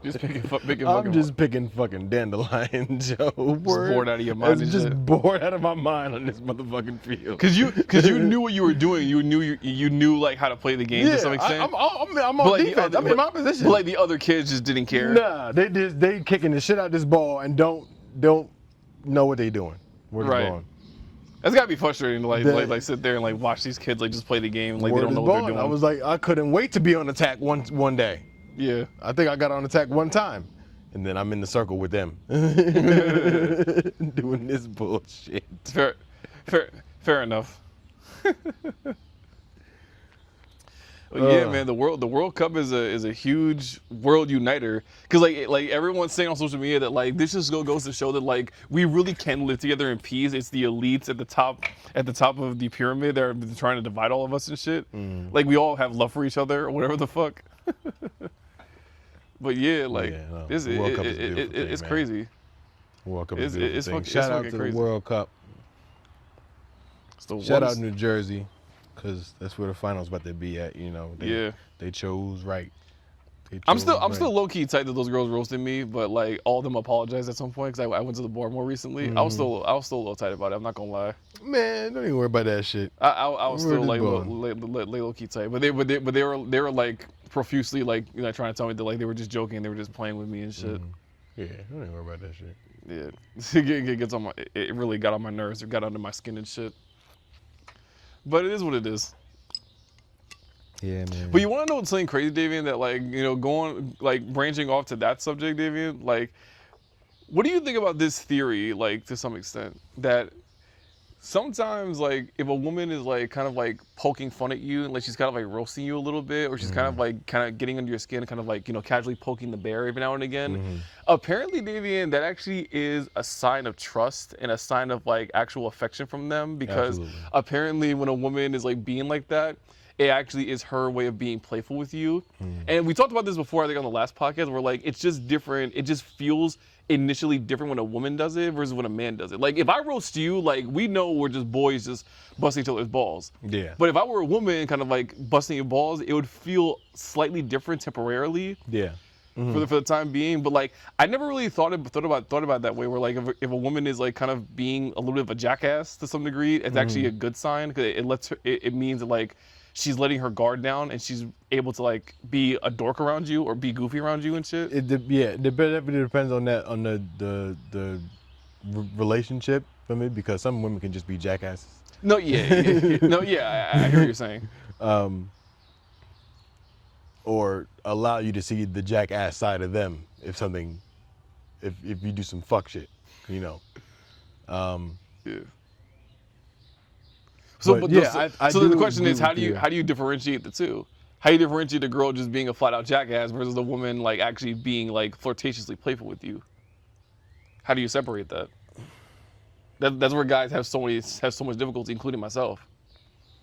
Just picking fucking. I'm just picking fucking dandelions, yo. Bored out of your mind. Just bored out of my mind on this motherfucking field. Cause you knew what you were doing. You knew like how to play the game to some extent. I'm on defense. I'm in my position. But like the other kids just didn't care. Nah, they kicking the shit out of this ball and don't know what they doing. Where they're going. That's gotta be frustrating to like sit there and like watch these kids like just play the game like they don't know what they're doing. I was like, I couldn't wait to be on attack one day. Yeah. I think I got on attack one time, and then I'm in the circle with them doing this bullshit. Fair enough. Well, yeah, man, the World Cup is a huge world uniter, because like everyone's saying on social media that like this just goes to show that like we really can live together in peace. It's the elites at the top of the pyramid that are trying to divide all of us and shit. Like we all have love for each other or whatever the fuck. But yeah, like it's crazy. World Cup is a beautiful thing. Shout out to the World Cup. Shout out New Jersey. Because that's where the finals about to be at, you know. They chose right. I'm still low key tight that those girls roasted me, but like all of them apologized at some point because I went to the bar more recently. I was still a little tight about it. I'm not gonna lie. Man, don't even worry about that shit. I was still like low key tight, but they were like profusely like, you know, trying to tell me that like they were just joking, they were just playing with me and shit. Yeah, don't even worry about that shit. Yeah, it really got on my nerves. It got under my skin and shit. But it is what it is. Yeah, man. But you want to know something crazy, Davian? That like, you know, going like branching off to that subject, Davian. Like, what do you think about this theory? Like, to some extent, that sometimes like if a woman is like kind of like poking fun at you and like she's kind of like roasting you a little bit, or she's kind of getting under your skin, kind of like, you know, casually poking the bear every now and again. Apparently, Davian, that actually is a sign of trust and a sign of like actual affection from them, because apparently when a woman is like being like that, it actually is her way of being playful with you. And we talked about this before, I think on the last podcast, where like it's just different. It just feels initially different when a woman does it versus when a man does it. Like if I roast you, like we know we're just boys just busting each other's balls. Yeah. But if I were a woman kind of like busting your balls, it would feel slightly different temporarily. Yeah. For the time being. But like I never really thought about that way, where like if a woman is like kind of being a little bit of a jackass to some degree, it's actually a good sign, because it lets her, it means that like she's letting her guard down and she's able to like be a dork around you or be goofy around you and shit. It depends on the relationship for me, because some women can just be jackasses. No, I hear what you're saying. or allow you to see the jackass side of them if you do some fuck shit, you know. Yeah. But yeah, I so do the question agree is, with you. how do you differentiate the two? How do you differentiate a girl just being a flat out jackass versus a woman like actually being like flirtatiously playful with you? How do you separate that? That's where guys have so much difficulty, including myself.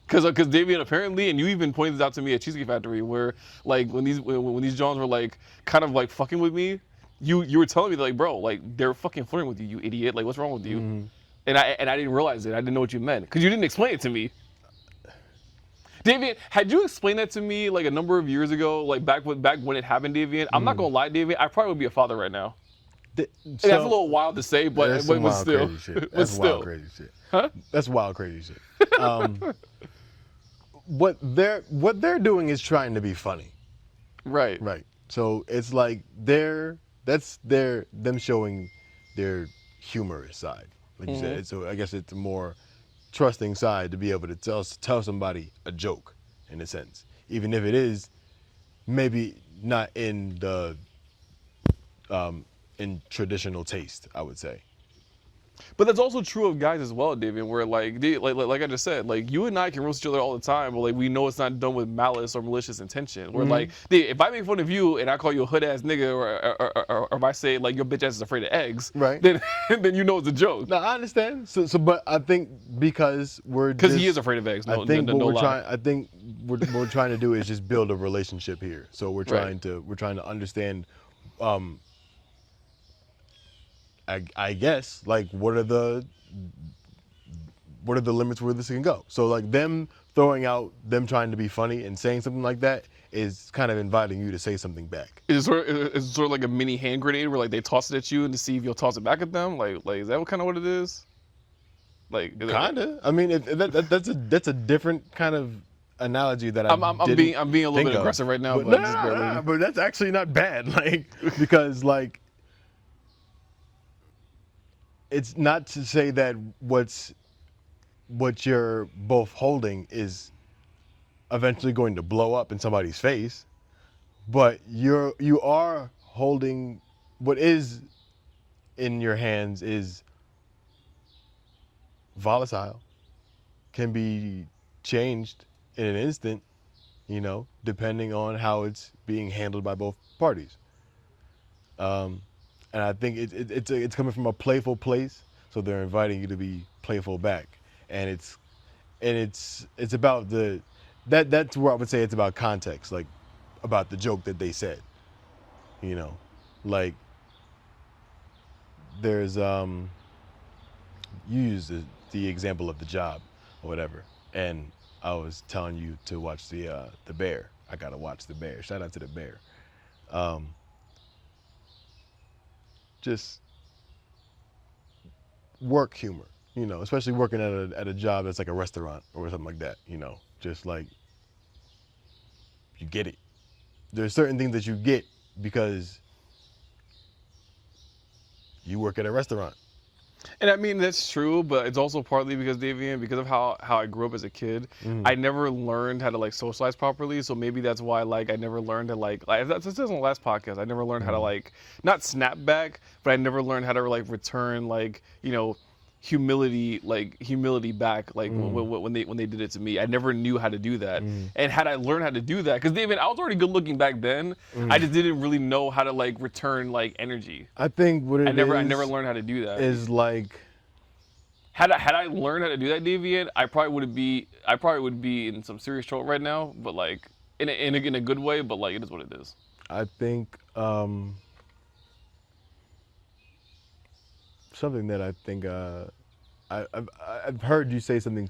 Because Davian apparently, and you even pointed this out to me at Cheesecake Factory, where like when these Johns were like kind of like fucking with me, you were telling me like, bro, like they're fucking flirting with you, you idiot. Like what's wrong with you? Mm-hmm. And I didn't realize it. I didn't know what you meant because you didn't explain it to me. Davian, had you explained that to me like a number of years ago, like back when it happened, Davian? I'm not gonna lie, Davian, I probably would be a father right now. And that's a little wild to say, but still, crazy shit. but That's still, wild crazy shit. huh? That's wild crazy shit. What they're doing is trying to be funny, Right. right? So it's like them showing their humorous side, like you said. So I guess it's a more trusting side to be able to tell somebody a joke, in a sense, even if it is maybe not in the in traditional taste, I would say. But that's also true of guys as well, David. Where like I just said, like you and I can roast each other all the time, but like we know it's not done with malice or malicious intention. Where like, if I make fun of you and I call you a hood ass nigga, or if I say like your bitch ass is afraid of eggs, Right. then then you know it's a joke. No, I understand. So but I think because he is afraid of eggs. No, I think no, what no we're lie. trying. I think what we're trying to do is just build a relationship here. So we're trying to understand. I guess like what are the limits where this can go? So like them trying to be funny and saying something like that is kind of inviting you to say something back. Is it sort of like a mini hand grenade where like they toss it at you and to see if you'll toss it back at them? Like is that kind of what it is? Like Kinda. I mean, that's a different kind of analogy that I'm being a little bit aggressive right now, but just bear with me. but that's actually not bad. Like because like it's not to say that what you're both holding is eventually going to blow up in somebody's face, but you are holding what is in your hands is volatile, can be changed in an instant, you know, depending on how it's being handled by both parties. And I think it's coming from a playful place, so they're inviting you to be playful back, and it's about that's where I would say it's about context, like about the joke that they said, you know, like there's you use the example of the job or whatever, and I was telling you to watch the Bear. I gotta watch the Bear. Shout out to the Bear. Just work humor, you know, especially working at a job that's like a restaurant or something like that, you know, just like you get it. There's certain things that you get because you work at a restaurant. And I mean that's true, but it's also partly because Davian, because of how I grew up as a kid, I never learned how to like socialize properly. So maybe that's why like I never learned to like that's on the last podcast. I never learned how to like not snap back, but I never learned how to like return like humility back like when they did it to me. I never knew how to do that. And had I learned how to do that, because David, I was already good looking back then. I just didn't really know how to like return like energy. I think what I never learned how to do that. Is like had I learned how to do that, Davian, I probably would be in some serious trouble right now. But like in a good way. But like it is what it is. I think something that I think I've heard you say something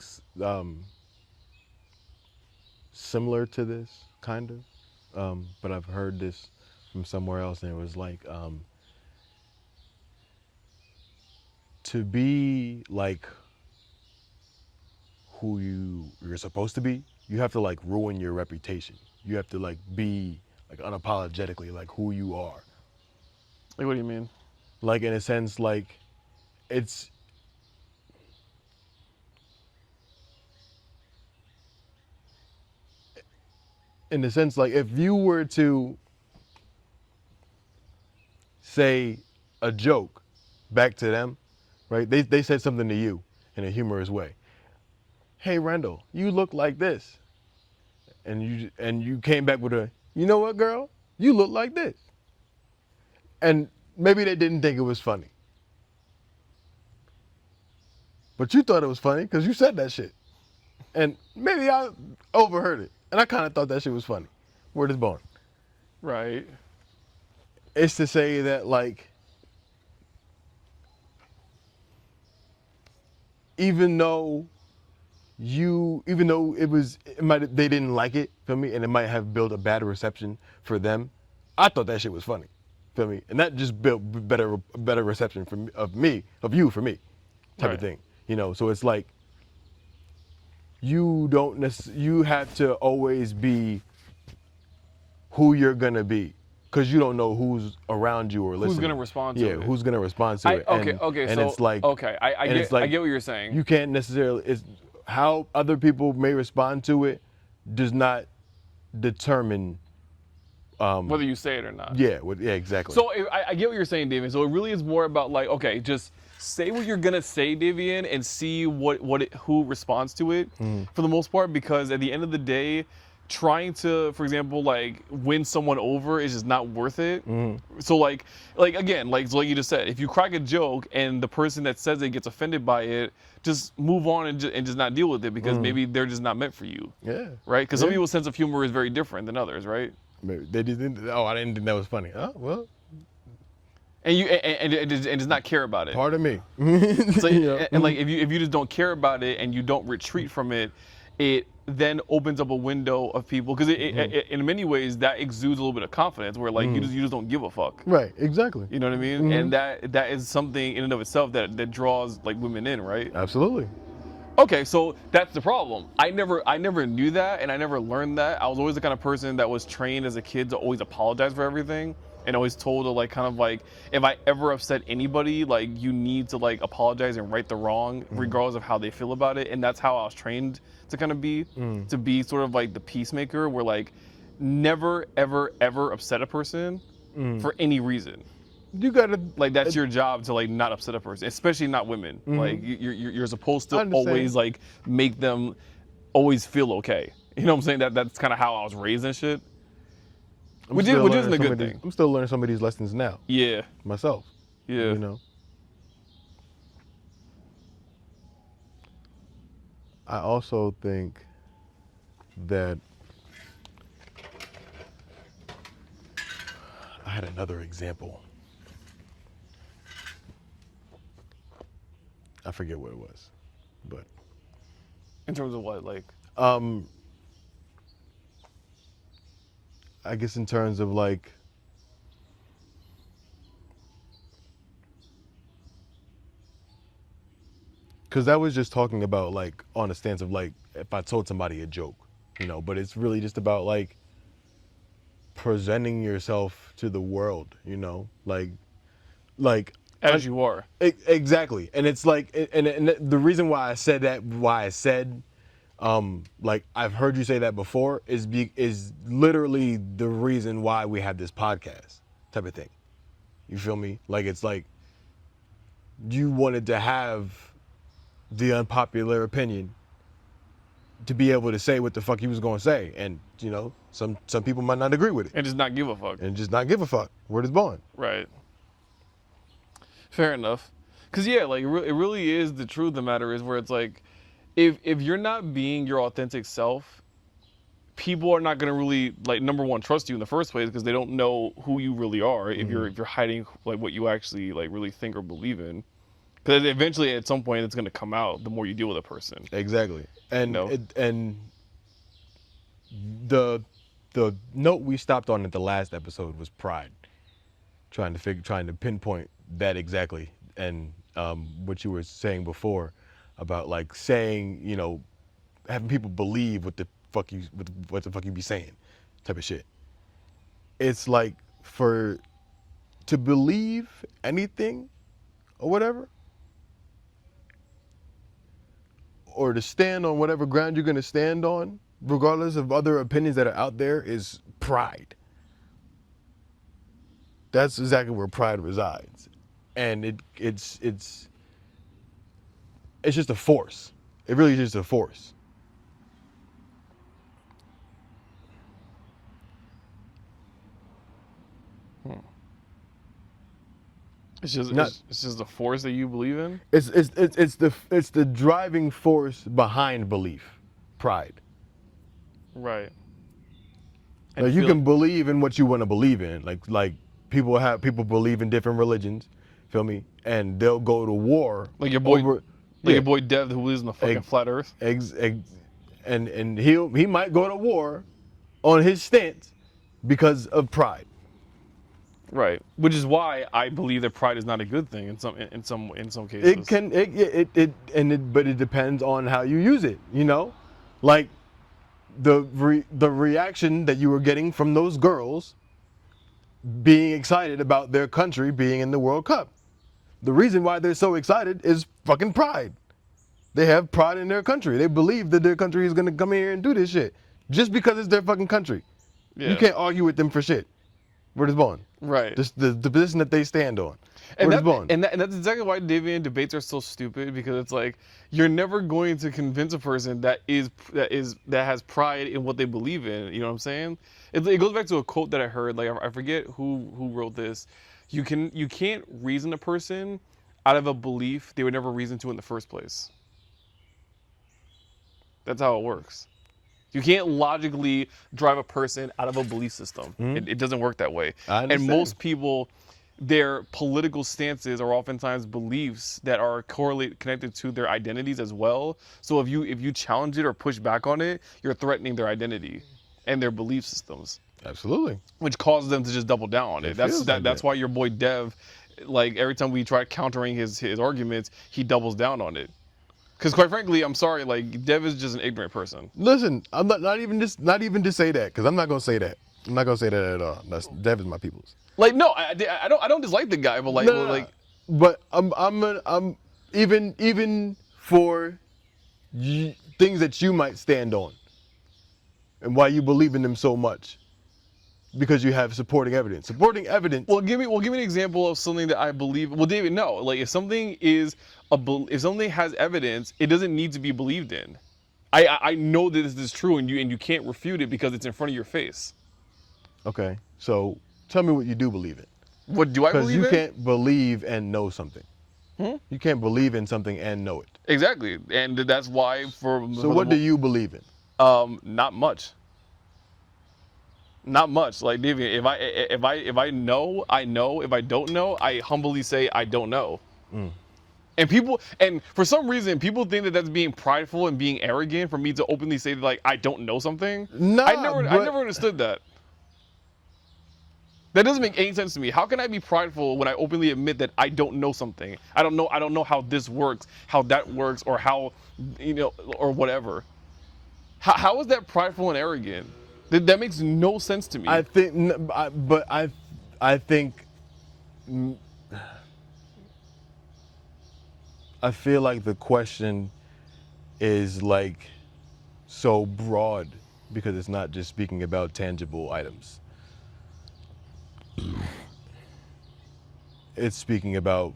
similar to this kind of, but I've heard this from somewhere else, and it was like to be like who you're supposed to be, you have to like ruin your reputation. You have to like be like unapologetically like who you are. Like what do you mean? Like in a sense, like it's in the sense like if you were to say a joke back to them, right? They said something to you in a humorous way. Hey Randall, you look like this. And you came back with a, you know what, girl? You look like this. And maybe they didn't think it was funny. But you thought it was funny because you said that shit. And maybe I overheard it. And I kind of thought that shit was funny. Word is born. Right. It's to say that, like, even though they didn't like it, feel me, and it might have built a bad reception for them, I thought that shit was funny, feel me, and that just built better reception of you for me, type of thing, you know. So it's like you have to always be who you're gonna be, because you don't know who's around you or listening. Who's gonna respond to it? Yeah, who's gonna respond to it? Okay. So it's like, I get what you're saying. You can't necessarily. It's how other people may respond to it does not determine whether you say it or not. Yeah, exactly. So I get what you're saying, Davian. So it really is more about like, okay, just say what you're gonna say, Davian, and see who responds to it for the most part. Because at the end of the day, trying to, for example, like win someone over is just not worth it. So like again, like you just said, if you crack a joke and the person that says it gets offended by it, just move on and just not deal with it, because maybe they're just not meant for you. Yeah. Right? Because some people's sense of humor is very different than others, right? Maybe they just didn't. Oh, I didn't think that was funny. Oh well. And does not care about it. Pardon me. So, and like if you just don't care about it and you don't retreat from it, it then opens up a window of people, because in many ways that exudes a little bit of confidence, where like you just don't give a fuck. Right. Exactly. You know what I mean? And that is something in and of itself that draws like women in, right? Absolutely. Okay, so that's the problem. I never knew that, and I never learned that. I was always the kind of person that was trained as a kid to always apologize for everything, and always told to like kind of like, if I ever upset anybody, like you need to like apologize and right the wrong, regardless of how they feel about it. And that's how I was trained to kind of be, to be sort of like the peacemaker, where like never ever ever upset a person for any reason. You gotta, like, that's your job, to like not upset a person, especially not women. Like you're supposed to always like make them always feel okay. You know what I'm saying? That's kind of how I was raised and shit. Which isn't a good thing. I'm still learning some of these lessons now. Yeah. Myself. Yeah. You know. I also think that I had another example. I forget what it was, but In terms of what, like? I guess in terms of like, because I was just talking about like on a stance of like, if I told somebody a joke, you know, but it's really just about like presenting yourself to the world, you know, like As you are. Exactly. And it's like, and the reason why I said that, like I've heard you say that before, is literally the reason why we have this podcast type of thing. You feel me? Like, it's like you wanted to have the unpopular opinion to be able to say what the fuck you was gonna say, and you know, some people might not agree with it, And just not give a fuck. and just not give a fuck. Word is born. Right. Fair enough. Because, yeah, like, it really is, the truth of the matter is, where it's like, if you're not being your authentic self, people are not going to really, like, number one, trust you in the first place, because they don't know who you really are, if you're hiding, like, what you actually, like, really think or believe in. Because eventually, at some point, it's going to come out the more you deal with a person. Exactly. And No. and the note we stopped on at the last episode was pride. Trying to pinpoint that exactly, and what you were saying before about like saying, you know, having people believe what the fuck you be saying, type of shit. It's like, to believe anything or whatever, or to stand on whatever ground you're gonna stand on, regardless of other opinions that are out there, is pride. That's exactly where pride resides, and it's just a force. It really is just a force. It's just it's just a force that you believe in. It's the driving force behind belief, pride. Right. Like you can believe in what you want to believe in. Like people believe in different religions, feel me? And they'll go to war. Like your boy, your boy Dev, who lives in the fucking flat Earth. And he might go to war on his stance because of pride. Right, which is why I believe that pride is not a good thing in some cases. It can but it depends on how you use it. You know, like the reaction that you were getting from those girls being excited about their country being in the World Cup. The reason why they're so excited is fucking pride. They have pride in their country. They believe that their country is gonna come here and do this shit just because it's their fucking country. Yeah. You can't argue with them for shit. Word is born. Right. Just the position that they stand on. And that's exactly why Davian debates are so stupid, because it's like you're never going to convince a person that has pride in what they believe in. You know what I'm saying? It goes back to a quote that I heard. Like I forget who wrote this. You can't reason a person out of a belief they would never reason to in the first place. That's how it works. You can't logically drive a person out of a belief system. It doesn't work that way. And most people, their political stances are oftentimes beliefs that are connected to their identities as well. So if you challenge it or push back on it, you're threatening their identity and their belief systems. Absolutely. Which causes them to just double down on it. That's why your boy Dev, like every time we try countering his arguments, he doubles down on it. Because quite frankly, I'm sorry, like Dev is just an ignorant person. Listen, I'm not even to say that, because I'm not gonna say that. I'm not gonna say that at all. Dev is my people's. Like no, I don't dislike the guy, but like but I'm even for things that you might stand on, and why you believe in them so much. Because you have supporting evidence. Supporting evidence. Well, give me an example of something that I believe. Well, David, no. Like if something has evidence, it doesn't need to be believed in. I know that this is true, and you can't refute it because it's in front of your face. Okay, so tell me what you do believe in. What do I believe in? Because you can't believe and know something. You can't believe in something and know it. Exactly, and that's why So what do you believe in? Not much. Not much. Like David, if I know, I know. If I don't know, I humbly say I don't know. And for some reason, people think that that's being prideful and being arrogant for me to openly say that, like I don't know something. I never understood that. That doesn't make any sense to me. How can I be prideful when I openly admit that I don't know something? I don't know how this works, how that works, or how, or whatever. How is that prideful and arrogant? That makes no sense to me. I feel like the question is like so broad because it's not just speaking about tangible items. It's speaking about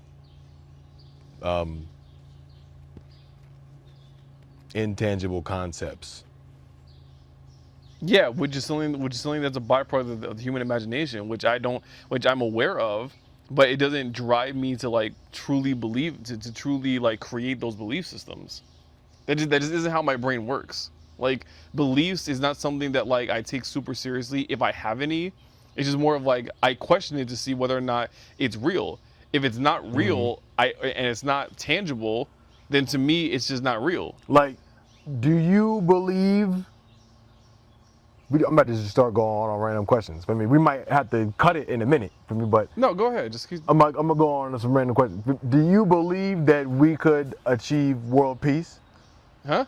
intangible concepts. Yeah, which is something that's a byproduct of the human imagination, which I'm aware of, but it doesn't drive me to like truly believe, to truly like create those belief systems. That just isn't how my brain works. Like beliefs is not something that like I take super seriously if I have any. It's just more of like I question it to see whether or not it's real. If it's not real, and it's not tangible, then to me it's just not real. Like, do you believe? I'm about to just start going on random questions. I mean, we might have to cut it in a minute for me, but no, go ahead. Just keep. I'm gonna go on to some random questions. Do you believe that we could achieve world peace? Huh?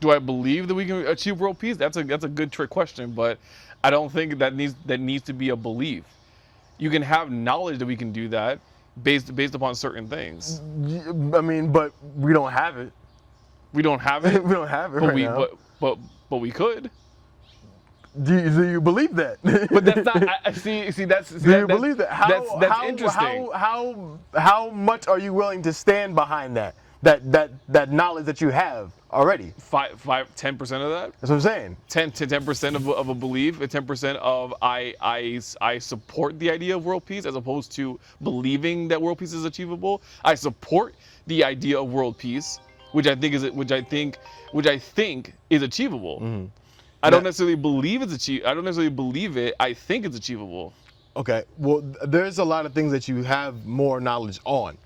Do I believe that we can achieve world peace? That's a good trick question, but I don't think that needs to be a belief. You can have knowledge that we can do that based upon certain things. I mean, but we don't have it. We don't have it. We don't have it right now. but we could. Do you believe that? But that's not. Do you believe that? That's interesting. How much are you willing to stand behind that? That knowledge that you have already. 10% of that. That's what I'm saying. 10% of a belief, 10% of I support the idea of world peace as opposed to believing that world peace is achievable. I support the idea of world peace, which I think is achievable. Mm-hmm. I don't necessarily believe it's achievable. I don't necessarily believe it. I think it's achievable. Okay. Well, there's a lot of things that you have more knowledge on.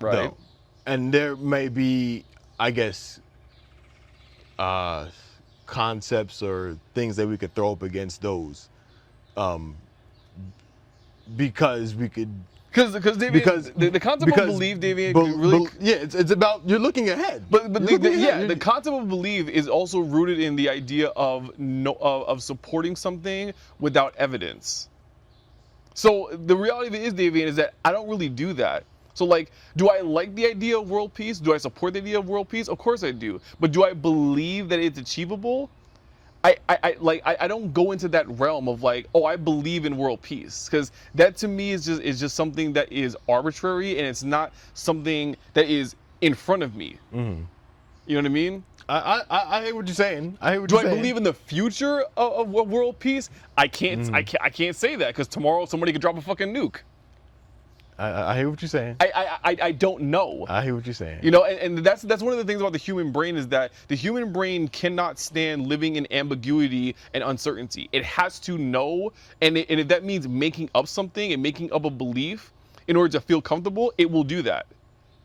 Right. Though. And there may be, I guess, concepts or things that we could throw up against those, because we could. Because the concept of belief, David, really. It's about you're looking ahead. But the concept of belief is also rooted in the idea of supporting something without evidence. So the reality of it is, David, is that I don't really do that. So like, do I like the idea of world peace? Do I support the idea of world peace? Of course I do. But do I believe that it's achievable? I don't go into that realm of like, oh, I believe in world peace, because that to me is just something that is arbitrary, and it's not something that is in front of me. Mm-hmm. You know what I mean? I hear what you're saying. Do I believe in the future of world peace? I can't. Mm-hmm. I can't say that, because tomorrow somebody could drop a fucking nuke. I hear what you're saying. I don't know. I hear what you're saying. You know, and that's one of the things about the human brain, is that the human brain cannot stand living in ambiguity and uncertainty. It has to know, and if that means making up something and making up a belief in order to feel comfortable, it will do that.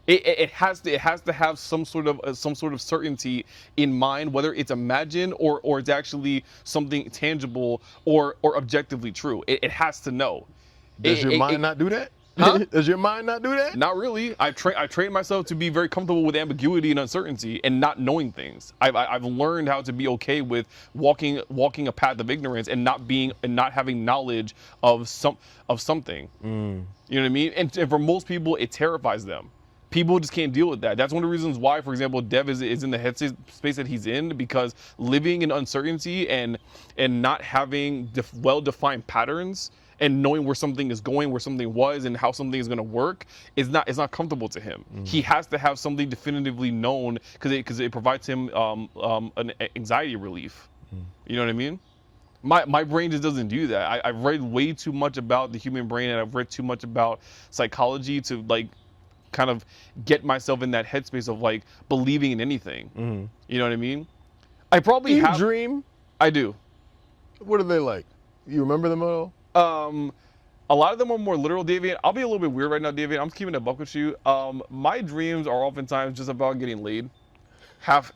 It has to have some sort of certainty in mind, whether it's imagined or it's actually something tangible or objectively true. It has to know. Does your mind not do that? Huh? Does your mind not do that? Not really. I trained myself to be very comfortable with ambiguity and uncertainty and not knowing things. I've learned how to be okay with walking a path of ignorance and not having knowledge of something. Mm. You know what I mean? And for most people, it terrifies them. People just can't deal with that. That's one of the reasons why, for example, Dev is in the headspace that he's in, because living in uncertainty and not having well-defined patterns and knowing where something is going, where something was, and how something is going to work is not comfortable to him. Mm. He has to have something definitively known, because it provides him an anxiety relief. Mm. You know what I mean? My brain just doesn't do that. I've read way too much about the human brain, and I've read too much about psychology to like kind of get myself in that headspace of like believing in anything. Mm-hmm. You know what I mean? I probably have. Do you dream? I do. What are they like? You remember them at all? A lot of them are more literal, David. I'll be a little bit weird right now, David. I'm keeping it a buck with you. My dreams are oftentimes just about getting laid. Half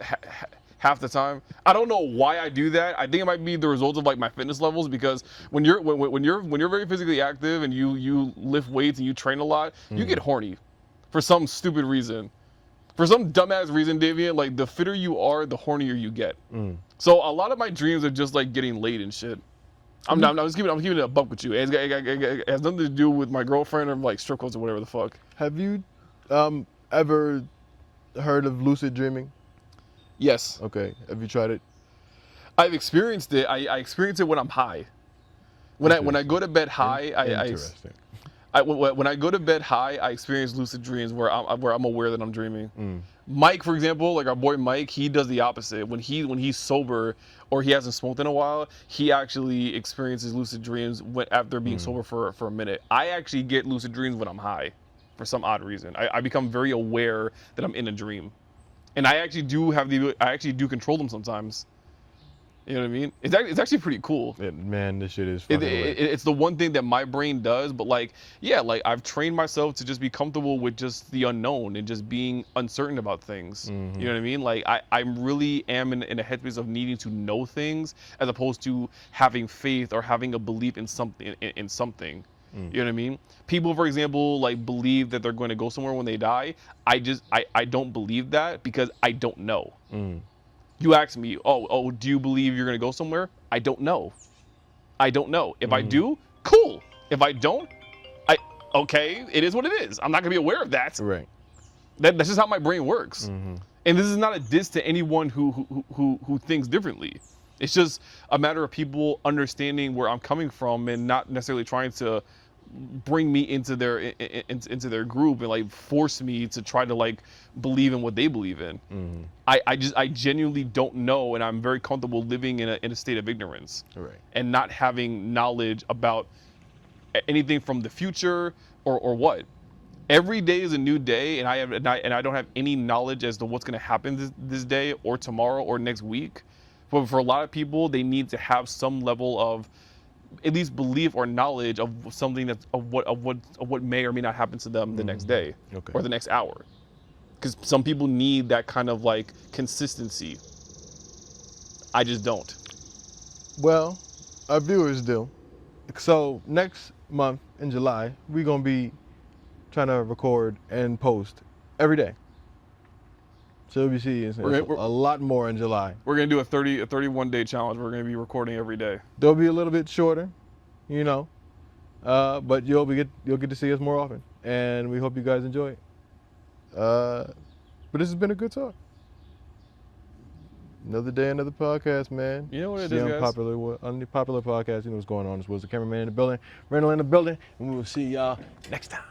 the time. I don't know why I do that. I think it might be the result of like my fitness levels, because when you're very physically active and you lift weights and you train a lot, you get horny for some stupid reason. For some dumbass reason, David, like the fitter you are, the hornier you get. Mm. So a lot of my dreams are just like getting laid and shit. I'm keeping it a buck with you. It has nothing to do with my girlfriend or like strip clubs or whatever the fuck. Have you ever heard of lucid dreaming? Yes. Okay. Have you tried it? I've experienced it. I experience it when I'm high. When I go to bed high, when I go to bed high, I experience lucid dreams where I'm aware that I'm dreaming. Mm. Mike, for example, like our boy Mike, he does the opposite. When he's sober or he hasn't smoked in a while, he actually experiences lucid dreams after being sober for a minute. I actually get lucid dreams when I'm high, for some odd reason. I become very aware that I'm in a dream, and I actually do control them sometimes. You know what I mean? It's actually pretty cool. Man, this shit is fucking it's the one thing that my brain does, but like, yeah, like I've trained myself to just be comfortable with just the unknown and just being uncertain about things. Mm-hmm. You know what I mean? Like I really am in a headspace of needing to know things as opposed to having faith or having a belief in something. Mm. You know what I mean? People, for example, like believe that they're going to go somewhere when they die. I don't believe that because I don't know. Mm. You ask me, oh, do you believe you're going to go somewhere? I don't know. If I do, cool. If I don't, okay, it is what it is. I'm not going to be aware of that. Right. That's just how my brain works. Mm-hmm. And this is not a diss to anyone who thinks differently. It's just a matter of people understanding where I'm coming from and not necessarily trying to bring me into their group and like force me to try to like believe in what they believe in. Mm-hmm. I genuinely don't know, and I'm very comfortable living in a state of ignorance, Right. and not having knowledge about anything from the future or what. Every day is a new day, and I don't have any knowledge as to what's going to happen this day or tomorrow or next week. But for a lot of people, they need to have some level of at least belief or knowledge of something that's of what may or may not happen to them the next day or the next hour. Because some people need that kind of like consistency. I just don't. Well, our viewers do. So next month in July, we're gonna be trying to record and post every day. So you'll be seeing a lot more in July. We're gonna do a 31 day challenge. We're gonna be recording every day. They'll be a little bit shorter, you know, but you'll get to see us more often, and we hope you guys enjoy it. But this has been a good talk. Another day, another podcast, man. You know what it is, guys? Unpopular podcast. You know what's going on. This was the cameraman in the building, Randall in the building, and we will see y'all next time.